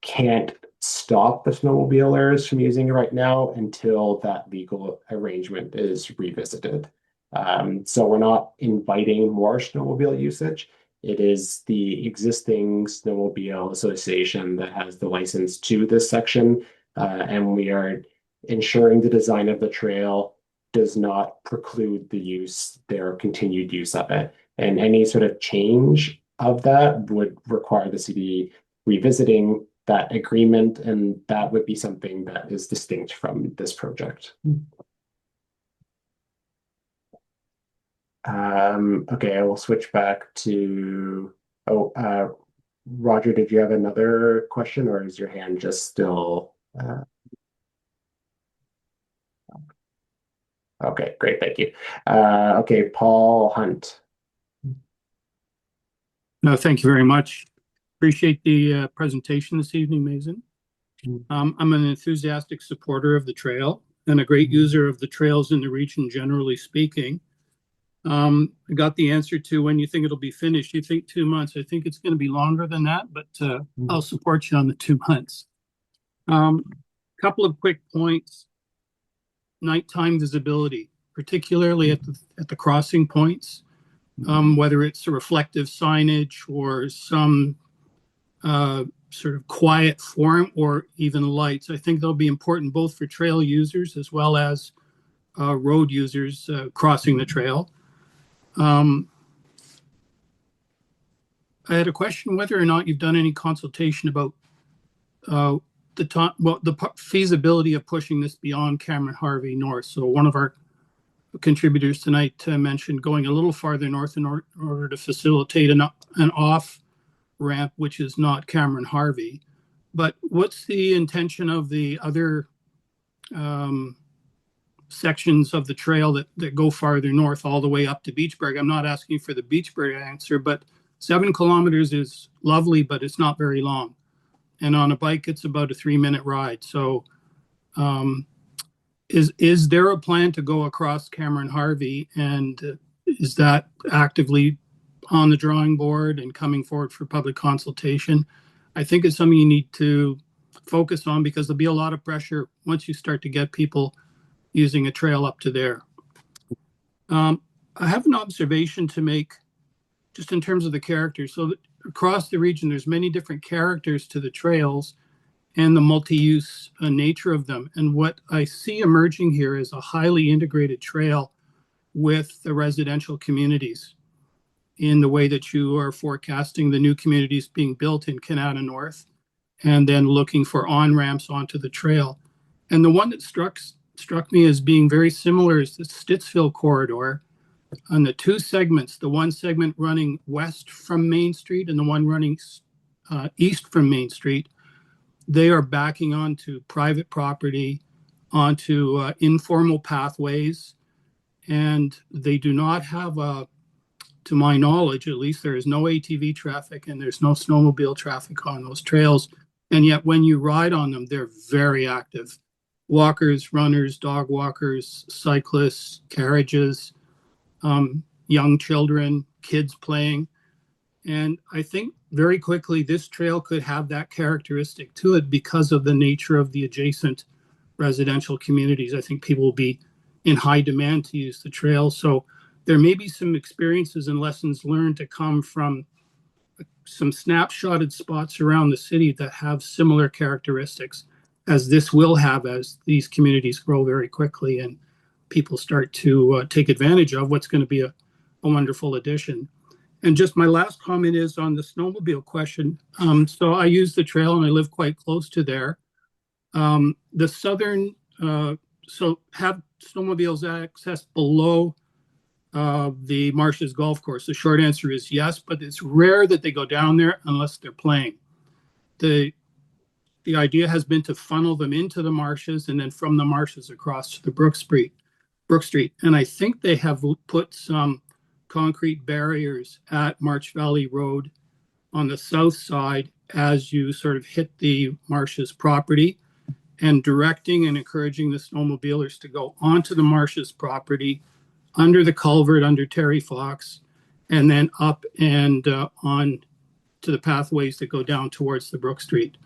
can't stop the snowmobilers from using it right now until that legal arrangement is revisited. So we're not inviting more snowmobile usage. It is the existing Snowmobile Association that has the license to this section, and we are ensuring the design of the trail does not preclude their continued use of it. And any sort of change of that would require the city revisiting that agreement, and that would be something that is distinct from this project. Okay, I will switch back to, oh, Roger, did you have another question or is your hand just still? Okay, great, thank you. Okay, Paul Hunt. No, thank you very much. Appreciate the presentation this evening, Mason. I'm an enthusiastic supporter of the trail and a great user of the trails in the region, generally speaking. I got the answer to when you think it'll be finished. You think 2 months. I think it's going to be longer than that, but I'll support you on the 2 months. Couple of quick points. Nighttime visibility, particularly at the crossing points, whether it's a reflective signage or some sort of quiet form or even lights. I think they'll be important both for trail users as well as road users crossing the trail. I had a question whether or not you've done any consultation about the feasibility of pushing this beyond Cameron Harvey North. So one of our contributors tonight mentioned going a little farther north in order to facilitate an off ramp, which is not Cameron Harvey. But what's the intention of the other sections of the trail that go farther north all the way up to Beachburg? I'm not asking for the Beachburg answer, but 7 kilometers is lovely, but it's not very long. And on a bike, it's about a 3-minute ride. So is there a plan to go across Cameron Harvey? And is that actively on the drawing board and coming forward for public consultation? I think it's something you need to focus on because there'll be a lot of pressure once you start to get people using a trail up to there. I have an observation to make just in terms of the characters. So across the region, there's many different characters to the trails and the multi-use nature of them. And what I see emerging here is a highly integrated trail with the residential communities in the way that you are forecasting the new communities being built in Kanata North and then looking for on-ramps onto the trail. And the one that struck me as being very similar is the Stittsville corridor on the 2 segments, the one segment running west from Main Street and the one running east from Main Street. They are backing onto private property, onto informal pathways, and they do not have to my knowledge, at least, there is no ATV traffic and there's no snowmobile traffic on those trails. And yet when you ride on them, they're very active. Walkers, runners, dog walkers, cyclists, carriages, young children, kids playing. And I think very quickly this trail could have that characteristic to it because of the nature of the adjacent residential communities. I think people will be in high demand to use the trail. So there may be some experiences and lessons learned to come from some snapshotted spots around the city that have similar characteristics as this will have as these communities grow very quickly and people start to take advantage of what's going to be a wonderful addition. And just my last comment is on the snowmobile question. So I use the trail and I live quite close to there. The southern, so have snowmobiles access below the Marshes Golf Course? The short answer is yes, but it's rare that they go down there unless they're playing. The idea has been to funnel them into the marshes and then from the marshes across to the Brook Street. And I think they have put some concrete barriers at March Valley Road on the south side as you sort of hit the marshes property, and directing and encouraging the snowmobilers to go onto the marshes property under the culvert under Terry Fox, and then up and on to the pathways that go down towards the Brook Street.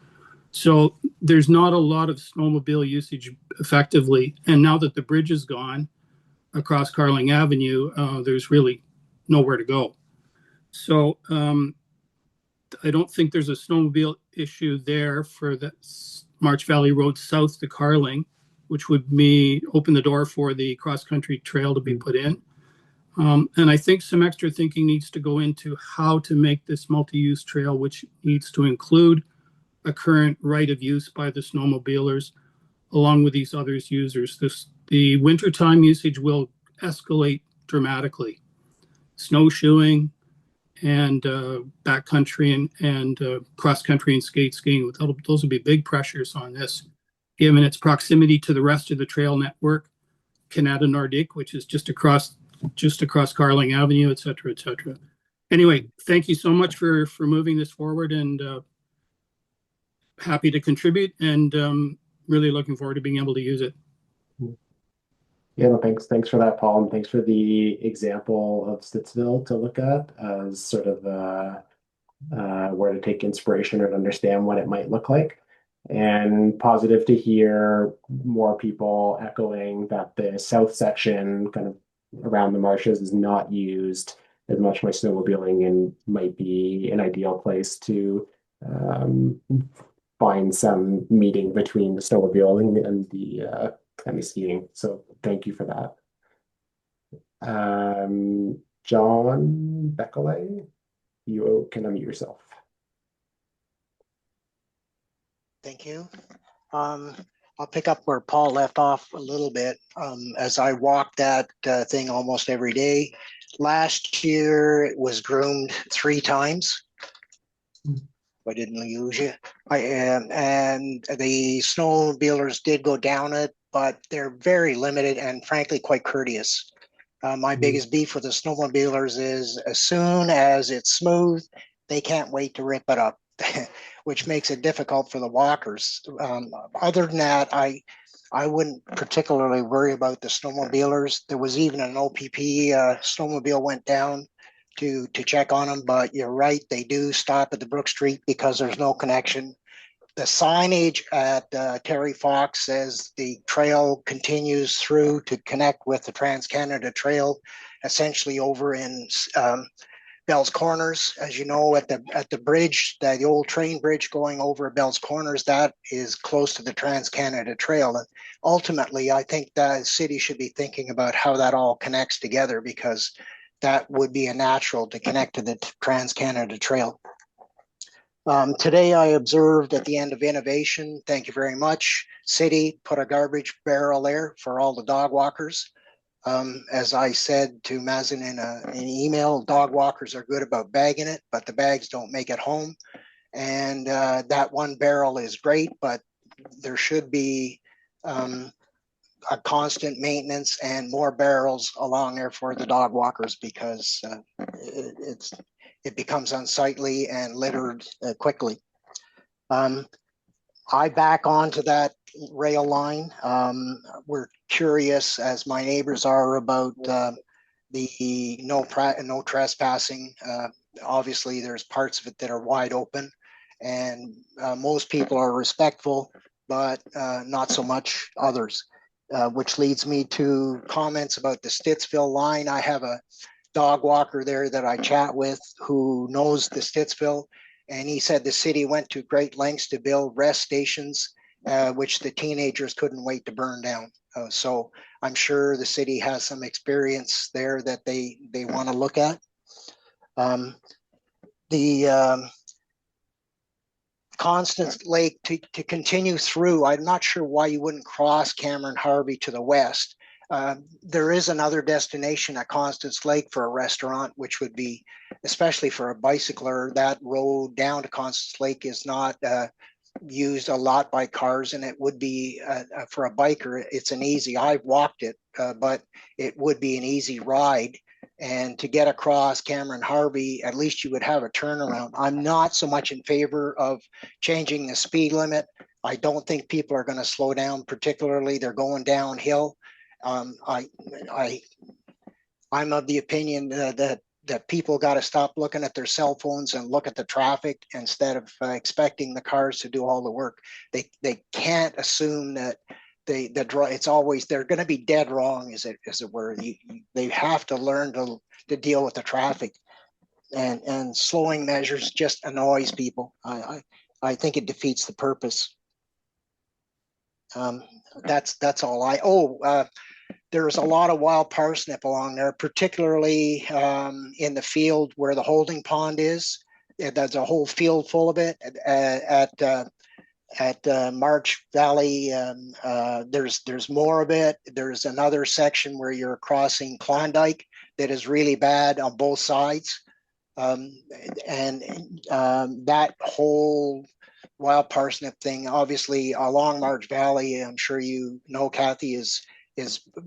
So there's not a lot of snowmobile usage effectively. And now that the bridge is gone across Carling Avenue, there's really nowhere to go. So I don't think there's a snowmobile issue there for the March Valley Road south to Carling, which would open the door for the cross-country trail to be put in. And I think some extra thinking needs to go into how to make this multi-use trail, which needs to include a current right of use by the snowmobilers, along with these other users. The wintertime usage will escalate dramatically. snowshoeing, and backcountry and cross country and skate skiing. Those would be big pressures on this, given its proximity to the rest of the trail network, Kanata Nordique, which is just across Carling Avenue, et cetera, et cetera. Anyway, thank you so much for moving this forward, and happy to contribute, and really looking forward to being able to use it. Yeah, no, thanks for that, Paul, and thanks for the example of Stittsville to look at as sort of where to take inspiration or to understand what it might look like. And positive to hear more people echoing that the south section kind of around the marshes is not used as much by snowmobiling and might be an ideal place to find some meeting between the snowmobiling and the skiing. So thank you for that. John Beckley, you can unmute yourself. Thank you. I'll pick up where Paul left off a little bit. As I walk that thing almost every day. Last year it was groomed 3 times. I didn't lose you. And the snowmobilers did go down it, but they're very limited and frankly quite courteous. My biggest beef with the snowmobilers is as soon as it's smooth, they can't wait to rip it up, which makes it difficult for the walkers. Other than that, I wouldn't particularly worry about the snowmobilers. There was even an OPP snowmobile went down to check on them, but you're right, they do stop at the Brook Street because there's no connection. The signage at Terry Fox says the trail continues through to connect with the Trans-Canada Trail, essentially over in Bell's Corners. As you know, at the bridge, the old train bridge going over Bell's Corners, that is close to the Trans-Canada Trail. And ultimately, I think the city should be thinking about how that all connects together, because that would be a natural to connect to the Trans-Canada Trail. Today I observed at the end of Innovation, thank you very much, City put a garbage barrel there for all the dog walkers. As I said to Mazen in an email, dog walkers are good about bagging it, but the bags don't make it home. And that one barrel is great, but there should be a constant maintenance and more barrels along there for the dog walkers, because it becomes unsightly and littered quickly. I back onto that rail line. We're curious, as my neighbors are, about the no trespassing. Obviously, there's parts of it that are wide open, and most people are respectful, but not so much others. Which leads me to comments about the Stittsville line. I have a dog walker there that I chat with who knows the Stittsville, and he said the city went to great lengths to build rest stations, which the teenagers couldn't wait to burn down. So I'm sure the city has some experience there that they want to look at. The Constance Lake to continue through, I'm not sure why you wouldn't cross Cameron Harvey to the west. There is another destination at Constance Lake for a restaurant, which would be, especially for a bicycler, that road down to Constance Lake is not used a lot by cars, and it would be for a biker, it's an easy, I've walked it, but it would be an easy ride. And to get across Cameron Harvey, at least you would have a turnaround. I'm not so much in favor of changing the speed limit. I don't think people are going to slow down, particularly they're going downhill. I'm of the opinion that people got to stop looking at their cell phones and look at the traffic instead of expecting the cars to do all the work. They can't assume that it's always, they're going to be dead wrong, as it were. They have to learn to deal with the traffic, and slowing measures just annoys people. I think it defeats the purpose. That's all. There's a lot of wild parsnip along there, particularly in the field where the holding pond is. There's a whole field full of it at March Valley. There's more of it. There's another section where you're crossing Klondike. that is really bad on both sides. That whole wild parsnip thing, obviously along March Valley, I'm sure you know, Kathy, is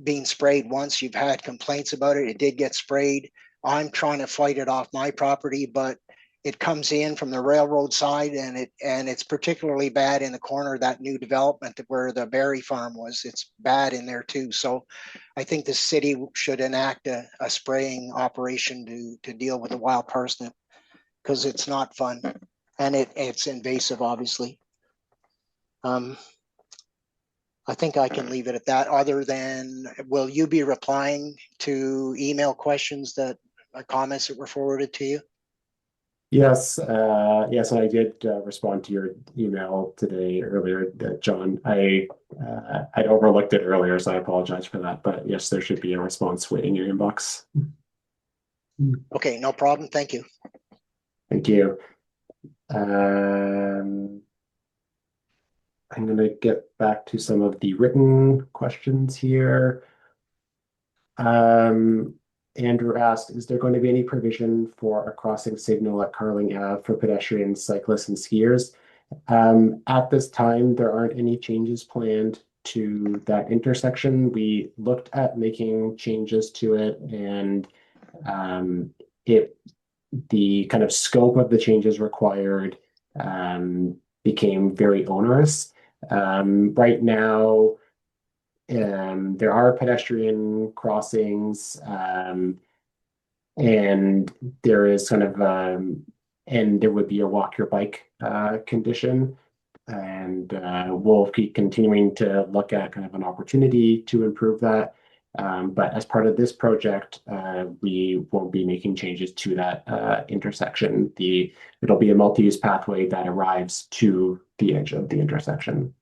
being sprayed once. You've had complaints about it. It did get sprayed. I'm trying to fight it off my property, but it comes in from the railroad side, and it's particularly bad in the corner of that new development where the berry farm was. It's bad in there too. So I think the city should enact a spraying operation to deal with the wild parsnip, because it's not fun, and it's invasive, obviously. I think I can leave it at that, other than, will you be replying to email questions comments that were forwarded to you? Yes, yes, and I did respond to your email earlier, John. I'd overlooked it earlier, so I apologize for that. But yes, there should be a response waiting in your inbox. Okay, no problem. Thank you. Thank you. I'm going to get back to some of the written questions here. Andrew asked, is there going to be any provision for a crossing signal at Carling Ave for pedestrians, cyclists, and skiers? At this time, there aren't any changes planned to that intersection. We looked at making changes to it, and the kind of scope of the changes required became very onerous. Right now, there are pedestrian crossings, and there is kind of and there would be a walk your bike condition, and we'll keep continuing to look at kind of an opportunity to improve that. But as part of this project, we won't be making changes to that intersection. It'll be a multi-use pathway that arrives to the edge of the intersection.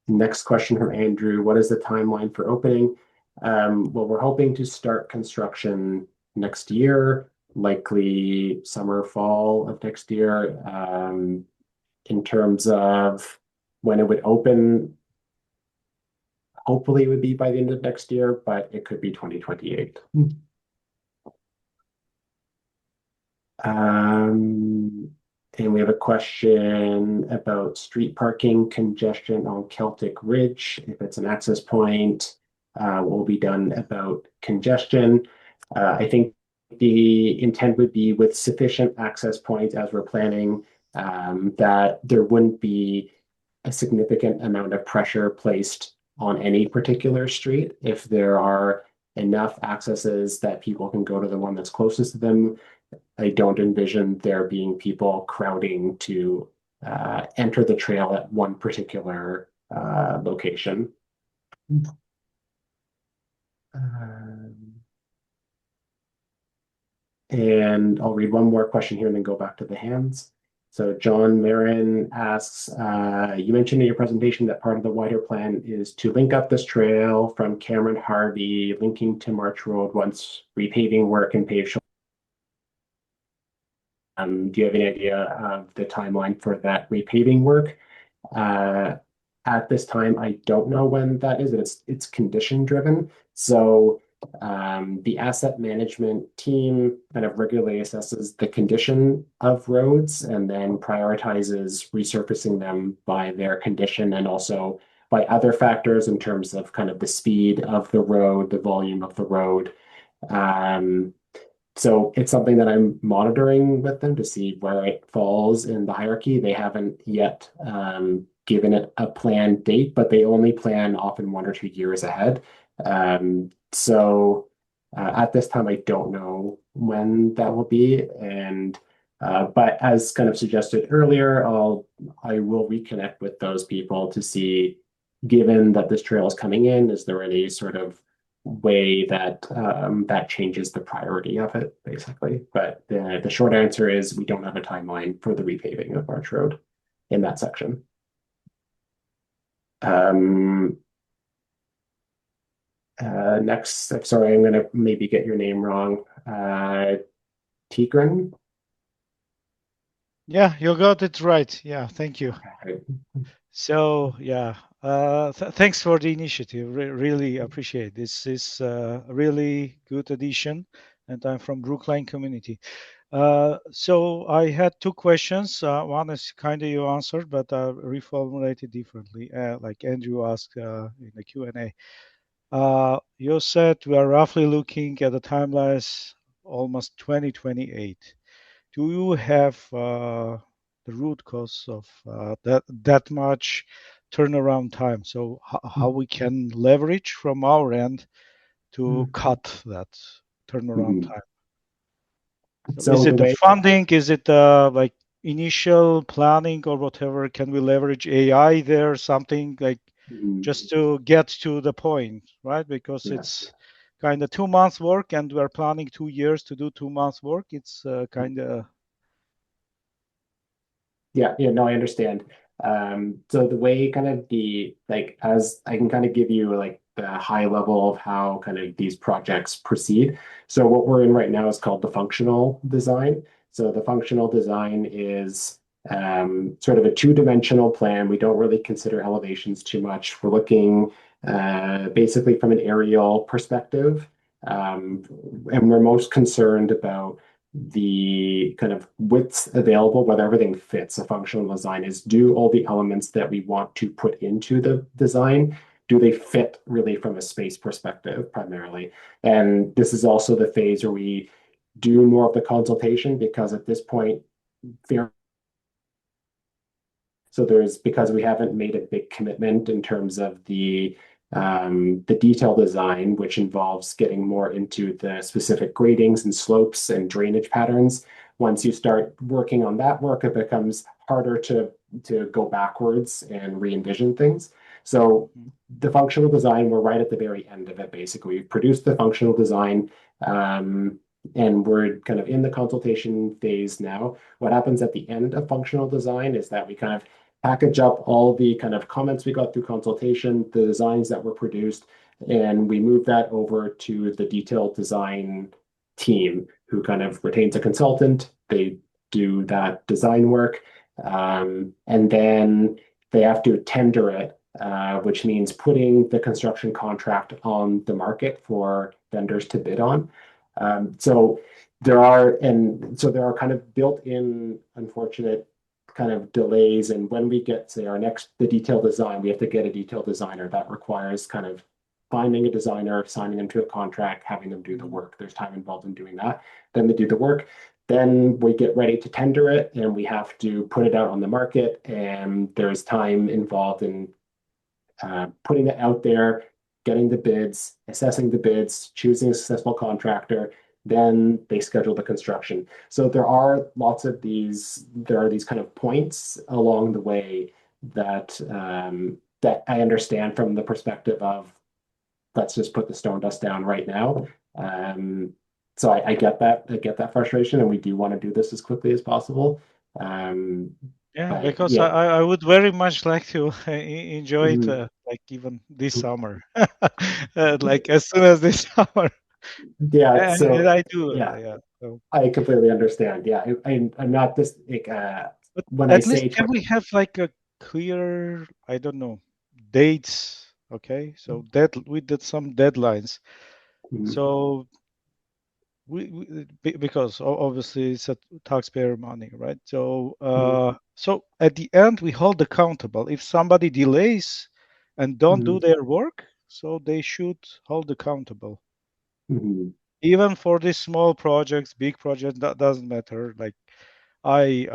Next question from Andrew. What is the timeline for opening? Well, we're hoping to start construction next year, likely summer, fall of next year. In terms of when it would open, hopefully it would be by the end of next year, but it could be 2028. And we have a question about street parking congestion on Celtic Ridge. If it's an access point, what will be done about congestion? I think the intent would be with sufficient access points as we're planning, that there wouldn't be a significant amount of pressure placed on any particular street. If there are enough accesses that people can go to the one that's closest to them, I don't envision there being people crowding to enter the trail at one particular location. And I'll read one more question here and then go back to the hands. So John Marin asks, you mentioned in your presentation that part of the wider plan is to link up this trail from Cameron Harvey, linking to March Road once repaving work and paved shoulder. Do you have any idea of the timeline for that repaving work? At this time, I don't know when that is. It's condition driven. So the asset management team kind of regularly assesses the condition of roads and then prioritizes resurfacing them by their condition and also by other factors in terms of kind of the speed of the road, the volume of the road. So it's something that I'm monitoring with them to see where it falls in the hierarchy. They haven't yet given it a planned date, but they only plan often 1 or 2 years ahead. So at this time, I don't know when that will be. And but as kind of suggested earlier, I will reconnect with those people to see, given that this trail is coming in, is there any sort of way that that changes the priority of it, basically. But the short answer is we don't have a timeline for the repaving of March Road in that section. Next, sorry, I'm going to maybe get your name wrong. Tigran? Yeah, you got it right. Yeah, thank you. Okay. So, yeah, Thanks for the initiative. Really appreciate this. Is a really good addition, and I'm from Brookline community. So I had two questions. One is kind of you answered, but reformulated differently, like Andrew asked in the Q&A. You said we are roughly looking at the timelines almost 2028. Do you have the root cause of that much turnaround time? So how we can leverage from our end to cut that turnaround time? So is So the it the way, funding? Is it like initial planning or whatever? Can we leverage AI there? Something like just to get to the point, right? Because yeah. it's kind of 2 months work, and we're planning 2 years to do 2 months work. It's kind of Yeah, no, I understand. So the way kind of the like as I can kind of give you like the high level of how kind of these projects proceed. So what we're in right now is called the functional design. So the functional design is sort of a two-dimensional plan. We don't really consider elevations too much. We're looking basically from an aerial perspective, and we're most concerned about the kind of widths available, whether everything fits. A functional design is, do all the elements that we want to put into the design, do they fit really from a space perspective primarily? And this is also the phase where we do more of the consultation, because at this point, so there's, because we haven't made a big commitment in terms of the detail design, which involves getting more into the specific gradings and slopes and drainage patterns. Once you start working on that work, it becomes harder to go backwards and re-envision things. So the functional design, we're right at the very end of it, basically. We've produced the functional design, and we're kind of in the consultation phase now. What happens at the end of functional design is that we kind of package up all the kind of comments we got through consultation, the designs that were produced, and we move that over to the detailed design team, who kind of retains a consultant. They do that design work, and then they have to tender it, which means putting the construction contract on the market for vendors to bid on. So there are kind of built-in unfortunate kind of delays. And when we get, say, the detailed design, we have to get a detailed designer. That requires kind of finding a designer, signing them to a contract, having them do the work. There's time involved in doing that. Then they do the work. Then we get ready to tender it, and we have to put it out on the market. And there's time involved in putting it out there, getting the bids, assessing the bids, choosing a successful contractor. Then they schedule the construction. So there are these kind of points along the way that that I understand from the perspective of, let's just put the stone dust down right now. So I get that frustration, and we do want to do this as quickly as possible. yeah, But because yeah. I would very much like to enjoy it, Mhm. like even this summer, like as soon as this summer. Yeah, And so I do, yeah, yeah. So, I completely understand. Yeah, I'm not this like but when I at least say can we have like a clear, I don't know, dates? Okay, so that we did some deadlines. Mhm, So because obviously it's a taxpayer money, right? So mhm, so at the end we hold accountable. If somebody delays and don't do mhm, their work, so they should hold accountable. mhm, Even for these small projects, big projects, that doesn't matter. Like I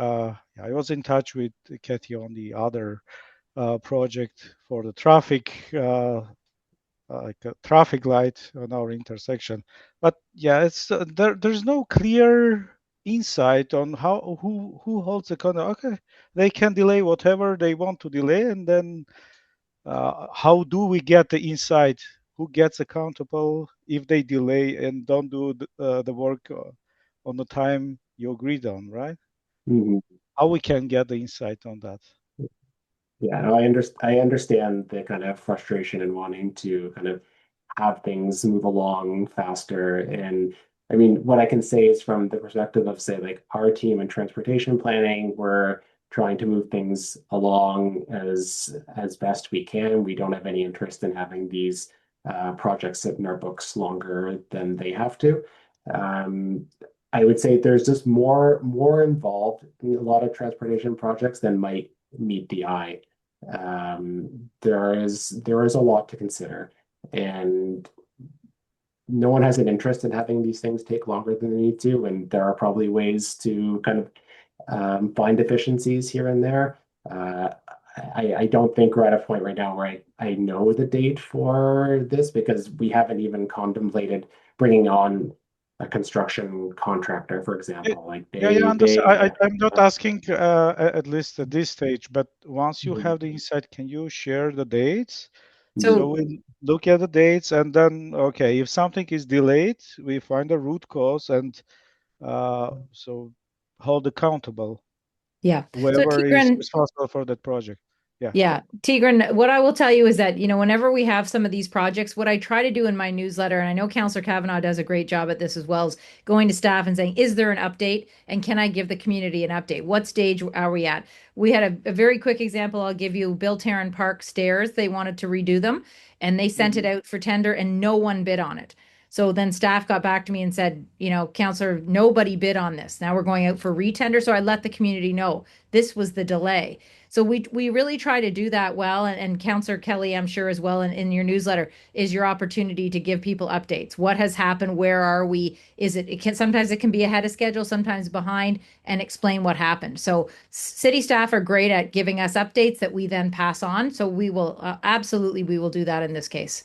was in touch with Kathy on the other project for the traffic like a traffic light on our intersection. But yeah, it's there's no clear insight on who holds the contract. Okay, they can delay whatever they want to delay, and then how do we get the insight? Who gets accountable if they delay and don't do the work on the time you agreed on, right? mhm. How we can get the insight on that? Yeah, no, I understand the kind of frustration and wanting to kind of have things move along faster. And I mean, what I can say is from the perspective of, say, like our team in transportation planning, we're trying to move things along as best we can. We don't have any interest in having these projects sit in our books longer than they have to. I would say there's just more involved in a lot of transportation projects than might meet the eye. There is a lot to consider, and no one has an interest in having these things take longer than they need to, and there are probably ways to kind of find efficiencies here and there. I don't think we're at a point right now where I know the date for this because we haven't even contemplated bringing on a construction contractor, for example. Like I'm not asking at least at this stage, but once you have the insight, can you share the dates? So we look at the dates, and then okay, if something is delayed, we find the root cause and so hold accountable. Yeah. Whoever is responsible for that project. Yeah. Tigran, what I will tell you is that, whenever we have some of these projects, what I try to do in my newsletter, and I know Councillor Kavanagh does a great job at this as well, is going to staff and saying, is there an update? And can I give the community an update? What stage are we at? We had a very quick example I'll give you. Bill Tarrant Park stairs, they wanted to redo them, and they sent it out for tender, and no one bid on it. So then staff got back to me and said, Councillor, nobody bid on this. Now we're going out for retender. So I let the community know this was the delay. So we really try to do that well. And Councillor Kelly, I'm sure as well, in your newsletter is your opportunity to give people updates. What has happened? Where are we? Sometimes it can be ahead of schedule, sometimes behind, and explain what happened. So city staff are great at giving us updates that we then pass on. So we will absolutely, we will do that in this case.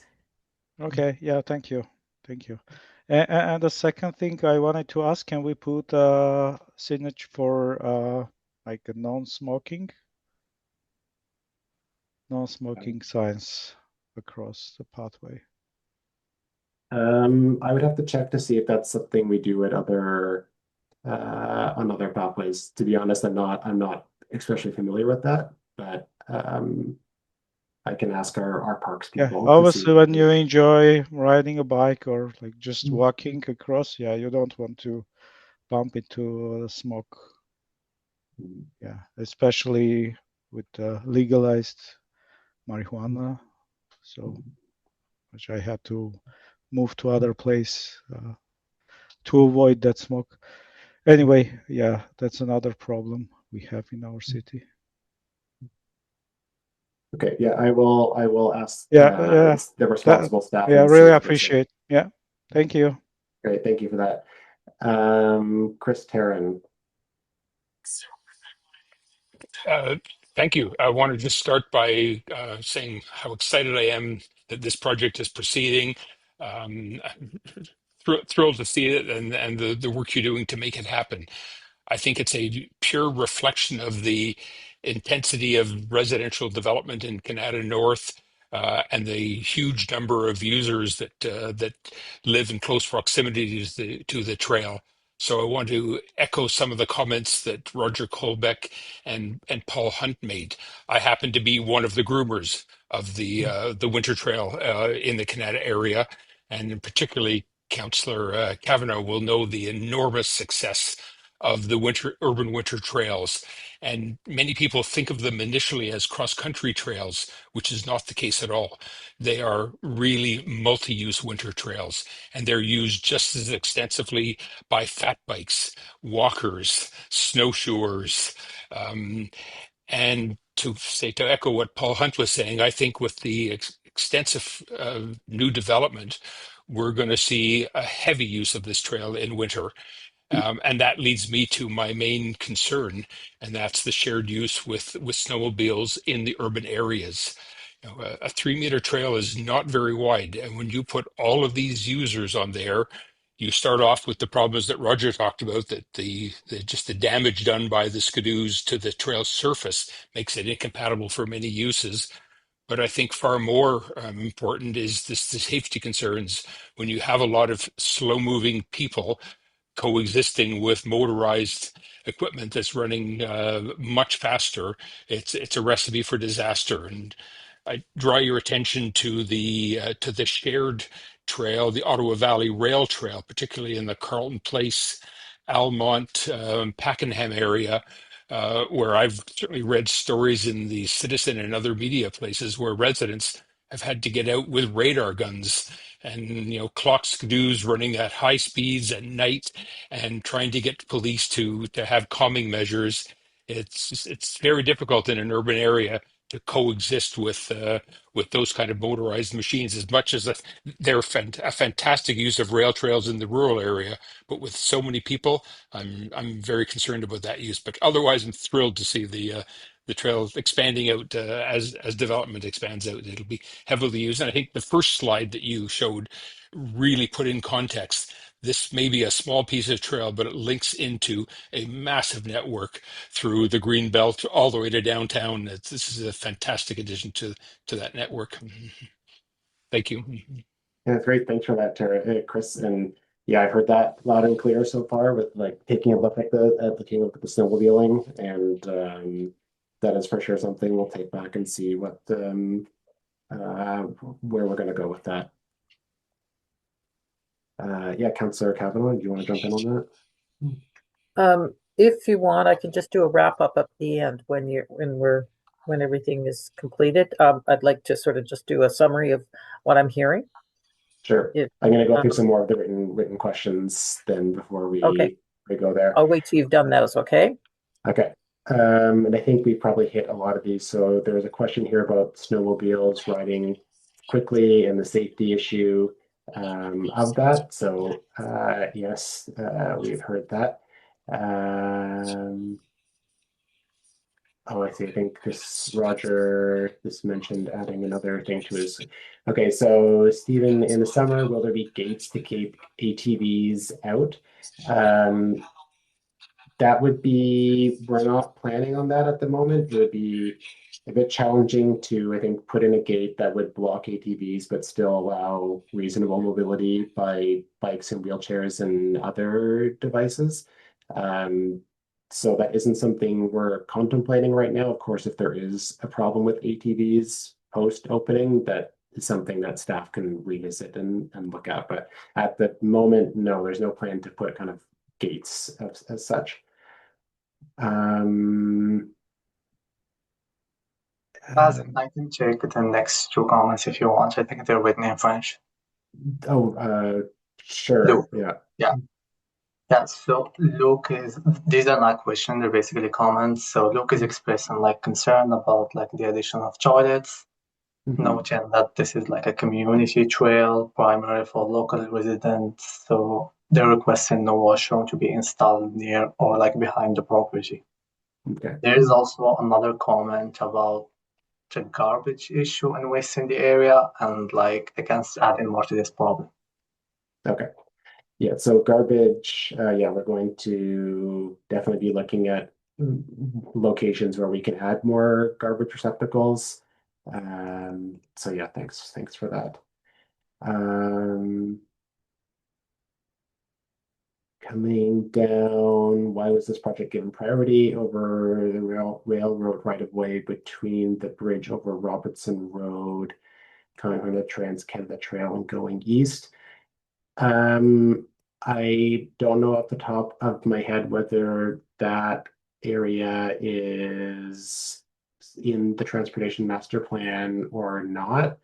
Okay. Yeah. Thank you. Thank you. And the second thing I wanted to ask, can we put a signage for like a non-smoking signs across the pathway? I would have to check to see if that's something we do at on other pathways. To be honest, I'm not especially familiar with that, but I can ask our parks people. Yeah, obviously when you enjoy riding a bike or like just walking across, you don't want to bump into the smoke. Yeah, especially with legalized marijuana. So, which I had to move to other place to avoid that smoke. Anyway, yeah, that's another problem we have in our city. Okay, yeah, I will ask the responsible staff. Yeah, really appreciate. Yeah, thank you. Great, thank you for that. Chris Tarrant. Thank you. I want to just start by saying how excited I am that this project is proceeding. Thrilled to see it and the work you're doing to make it happen. I think it's a pure reflection of the intensity of residential development in Kanata North and the huge number of users that live in close proximity to the trail. So I want to echo some of the comments that Roger Colbeck and Paul Hunt made. I happen to be one of the groomers of the winter trail in the Kanata area, and particularly Councillor Kavanagh will know the enormous success of the urban winter trails. And many people think of them initially as cross-country trails, which is not the case at all. They are really multi-use winter trails, and they're used just as extensively by fat bikes, walkers, snowshoers, and to echo what Paul Hunt was saying, I think with the extensive new development, we're going to see a heavy use of this trail in winter. And that leads me to my main concern, and that's the shared use with snowmobiles in the urban areas. A 3-meter trail is not very wide, and when you put all of these users on there, you start off with the problems that Roger talked about, that just the damage done by the skidoos to the trail surface makes it incompatible for many uses. But I think far more important is the safety concerns when you have a lot of slow-moving people coexisting with motorized equipment that's running much faster. It's a recipe for disaster. And I draw your attention to the shared trail, the Ottawa Valley Rail Trail, particularly in the Carleton Place, Almont, Pakenham area. where I've certainly read stories in the Citizen and other media places where residents have had to get out with radar guns and clock skidoos running at high speeds at night and trying to get police to have calming measures. It's very difficult in an urban area to coexist with those kind of motorized machines. As much as they're a fantastic use of rail trails in the rural area, but with so many people, I'm very concerned about that use. But otherwise, I'm thrilled to see the trail expanding out as development expands out. It'll be heavily used, and I think the first slide that you showed really put in context. This may be a small piece of trail, but it links into a massive network through the green belt all the way to downtown. This is a fantastic addition to that network. Thank you. Yeah, great. Thanks for that, Chris. And yeah, I've heard that loud and clear so far with like taking a look at the snowmobiling, and that is for sure something we'll take back and see what where we're going to go with that. Yeah, Councillor Kavanaugh, do you want to jump in on that? If you want, I can just do a wrap up at the end when everything is completed. I'd like to sort of just do a summary of what I'm hearing. Sure. I'm going to go through some more of the written questions then before we go there. I'll wait till you've done those, okay? Okay. And I think we probably hit a lot of these. So there's a question here about snowmobiles riding quickly and the safety issue of that. So yes, we've heard that. Oh, I see. I think Roger mentioned adding another thing to his. Okay, so Stephen, in the summer, will there be gates to keep ATVs out? That would be, we're not planning on that at the moment. It would be a bit challenging to, I think, put in a gate that would block ATVs, but still allow reasonable mobility by bikes and wheelchairs and other devices. So that isn't something we're contemplating right now. Of course, if there is a problem with ATVs post-opening, that is something that staff can revisit and look at. But at the moment, no, there's no plan to put kind of gates as such. I can check the next two comments if you want. I think they're written in French. Oh, sure. Yeah. Yeah, so these are not questions, they're basically comments. So Luke is expressing like concern about like the addition of toilets, noting that this is like a community trail, primarily for local residents. So they're requesting no washroom to be installed near or like behind the property. Okay. There is also another comment about the garbage issue and waste in the area, and like against adding more to this problem. Okay. Yeah, so garbage, yeah, we're going to definitely be looking at locations where we can add more garbage receptacles. So yeah, thanks for that. Coming down, why was this project given priority over the railroad right-of-way between the bridge over Robertson Road, coming on the Trans-Canada Trail and going east? I don't know off the top of my head whether that area is in the transportation master plan or not.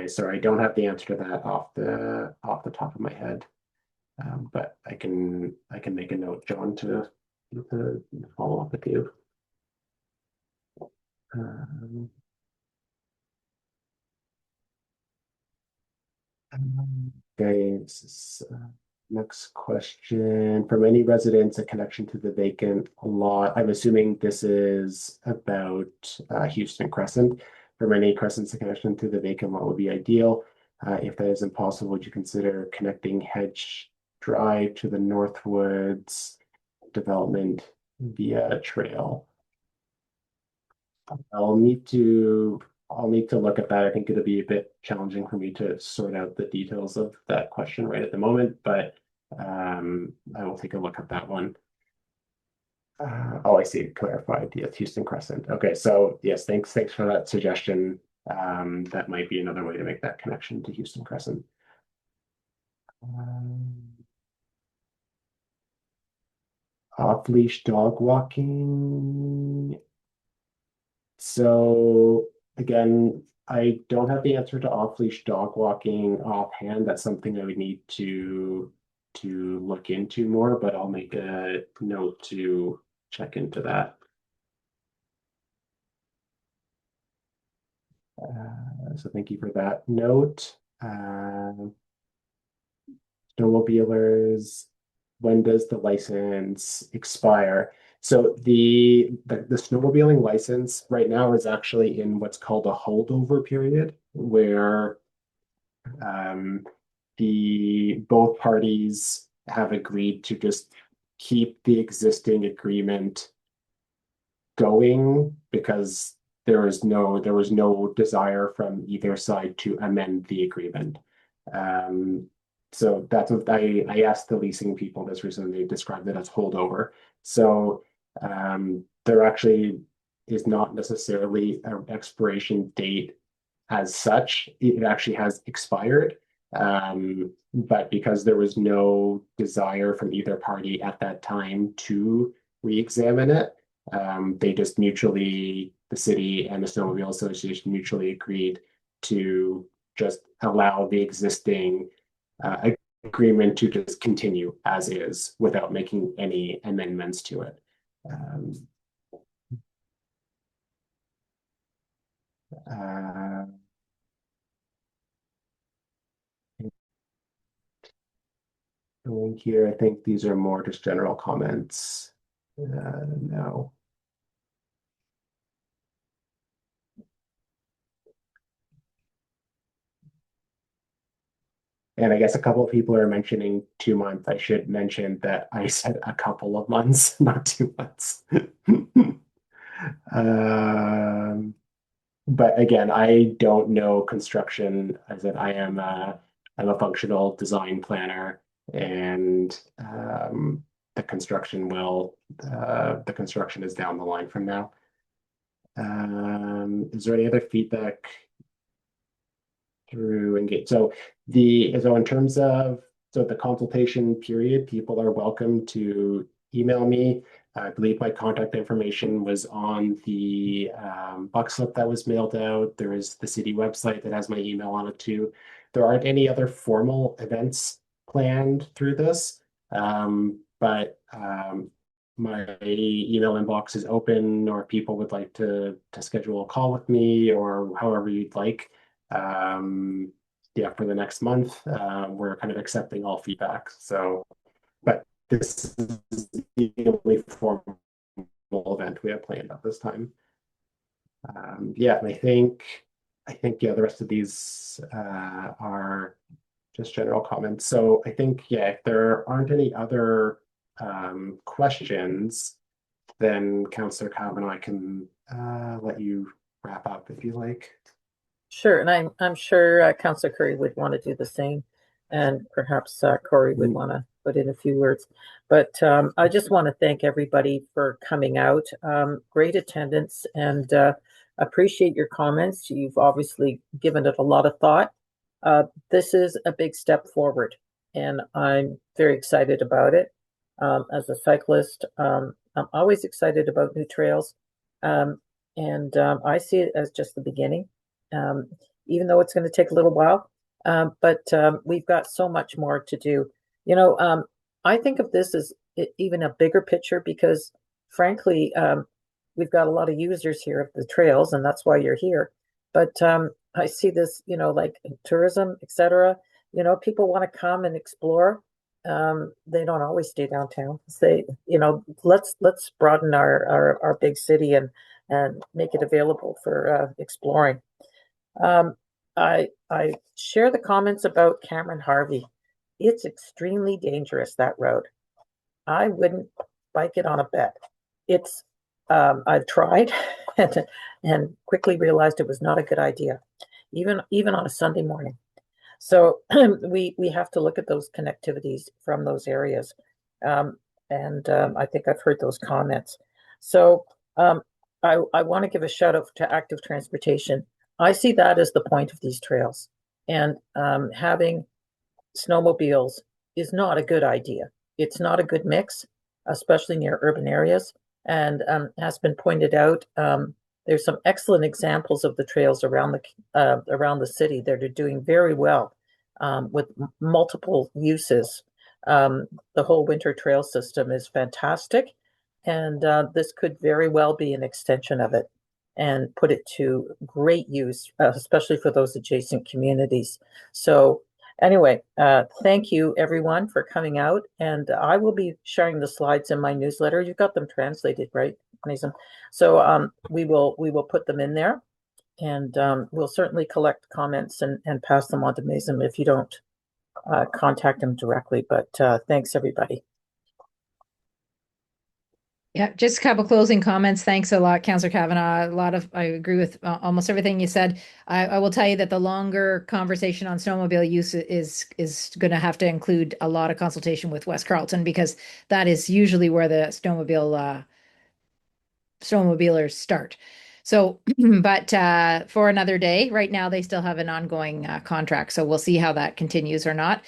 Sorry, I don't have the answer to that off the top of my head. But I can make a note, John, to follow up with you. Okay, this is next question. For many residents, a connection to the vacant lot. I'm assuming this is about Houston Crescent. For many Crescents, a connection to the vacant lot would be ideal. If that is impossible, would you consider connecting Hedge Drive to the Northwoods development via trail? I'll need to look at that. I think it'll be a bit challenging for me to sort out the details of that question right at the moment, but I will take a look at that one. Oh, I see. Clarified. Yes, Houston Crescent. Okay, so yes, thanks for that suggestion. That might be another way to make that connection to Houston Crescent. Off-leash dog walking. So again, I don't have the answer to off-leash dog walking offhand. That's something I would need to look into more, but I'll make a note to check into that. So thank you for that note. Snowmobilers, when does the license expire? So the snowmobiling license right now is actually in what's called a holdover period, where the both parties have agreed to just keep the existing agreement going because there was no desire from either side to amend the agreement. So that's what I asked the leasing people this recently. They described it as holdover. So there actually is not necessarily an expiration date as such. It actually has expired. But because there was no desire from either party at that time to re-examine it, they just mutually, the city and the Snowmobile Association mutually agreed to just allow the existing agreement to just continue as is without making any amendments to it. Going here, I think these are more just general comments now. And I guess a couple of people are mentioning 2 months. I should mention that I said a couple of months, not 2 months. But again, I don't know construction, as in I'm a functional design planner, and the construction is down the line from now. Is there any other feedback through engage? So in terms of the consultation period, people are welcome to email me. I believe my contact information was on the buck slip that was mailed out. There is the city website that has my email on it too. There aren't any other formal events planned through this, but my email inbox is open, or people would like to schedule a call with me, or however you'd like. Yeah, for the next month, we're kind of accepting all feedback. So, but this is the only formal event we have planned at this time. Yeah, and I think yeah, the rest of these are just general comments. So I think, yeah, if there aren't any other questions, then Councillor Cavan, I can let you wrap up if you like. Sure, and I'm sure Councillor Curry would want to do the same, and perhaps Corey would want to put in a few words. But I just want to thank everybody for coming out. Great attendance, and appreciate your comments. You've obviously given it a lot of thought. This is a big step forward, and I'm very excited about it. As a cyclist, I'm always excited about new trails, and I see it as just the beginning. Even though it's going to take a little while, but we've got so much more to do. I think of this as even a bigger picture because, frankly, we've got a lot of users here of the trails, and that's why you're here. But I see this, like tourism, etc. People want to come and explore. They don't always stay downtown. Let's broaden our big city and make it available for exploring. I share the comments about Cameron Harvey. It's extremely dangerous, that road. I wouldn't bike it on a bet. It's I've tried and quickly realized it was not a good idea, even on a Sunday morning. So we have to look at those connectivities from those areas, and I think I've heard those comments. So I want to give a shout out to active transportation. I see that as the point of these trails, and having snowmobiles is not a good idea. It's not a good mix. especially near urban areas. And has been pointed out, there's some excellent examples of the trails around the city that are doing very well with multiple uses. The whole winter trail system is fantastic, and this could very well be an extension of it and put it to great use, especially for those adjacent communities. So anyway, thank you everyone for coming out, and I will be sharing the slides in my newsletter. You've got them translated, right, Mason? So we will put them in there, and we'll certainly collect comments and pass them on to Mason if you don't contact him directly. But thanks everybody. Yeah, just a couple closing comments. Thanks a lot, Councillor Kavanagh. I agree with almost everything you said. I will tell you that the longer conversation on snowmobile use is going to have to include a lot of consultation with West Carleton, because that is usually where the snowmobilers start. So, but for another day. Right now, they still have an ongoing contract, so we'll see how that continues or not.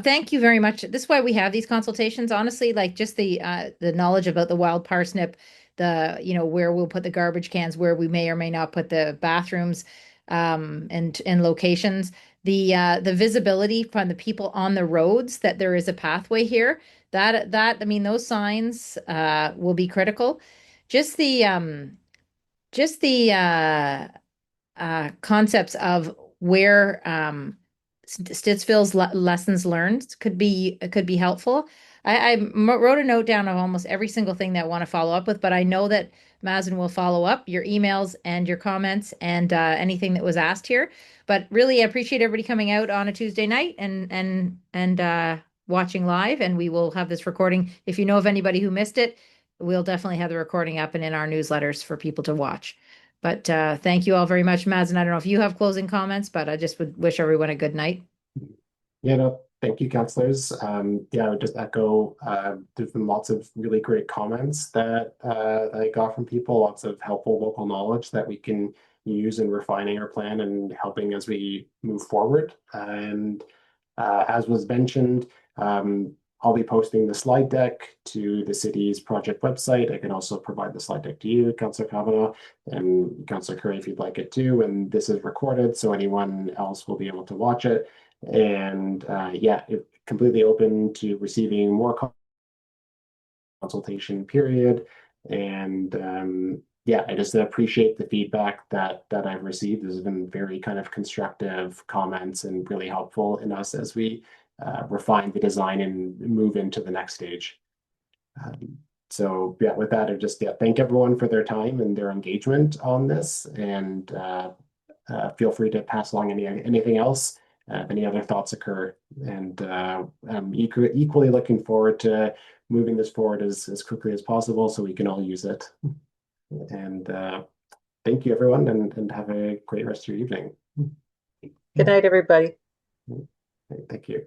Thank you very much. This is why we have these consultations. Honestly, like just the knowledge about the wild parsnip, where we'll put the garbage cans, where we may or may not put the bathrooms, and locations. The visibility from the people on the roads that there is a pathway here. I mean, those signs will be critical. Just the concepts of where Stittsville's lessons learned could be helpful. I wrote a note down of almost every single thing that I want to follow up with, but I know that Mazen will follow up your emails and your comments and anything that was asked here. But really, I appreciate everybody coming out on a Tuesday night and watching live. And we will have this recording. If you know of anybody who missed it, we'll definitely have the recording up and in our newsletters for people to watch. But thank you all very much, Mazen. I don't know if you have closing comments, but I just would wish everyone a good night. Yeah, no, thank you, councillors. Yeah, I would just echo, there's been lots of really great comments that I got from people, lots of helpful local knowledge that we can use in refining our plan and helping as we move forward. And as was mentioned, I'll be posting the slide deck to the city's project website. I can also provide the slide deck to you, Councillor Kavanagh, and Councillor Curry if you'd like it too. And this is recorded, so anyone else will be able to watch it. And yeah, it's completely open to receiving more consultation period. And yeah, I just appreciate the feedback that I've received. This has been very kind of constructive comments and really helpful in us as we refine the design and move into the next stage. So yeah, with that, I just thank everyone for their time and their engagement on this, and feel free to pass along anything else, if any other thoughts occur. And I'm equally looking forward to moving this forward as quickly as possible so we can all use it. And thank you, everyone, and have a great rest of your evening. Good night, everybody. Thank you.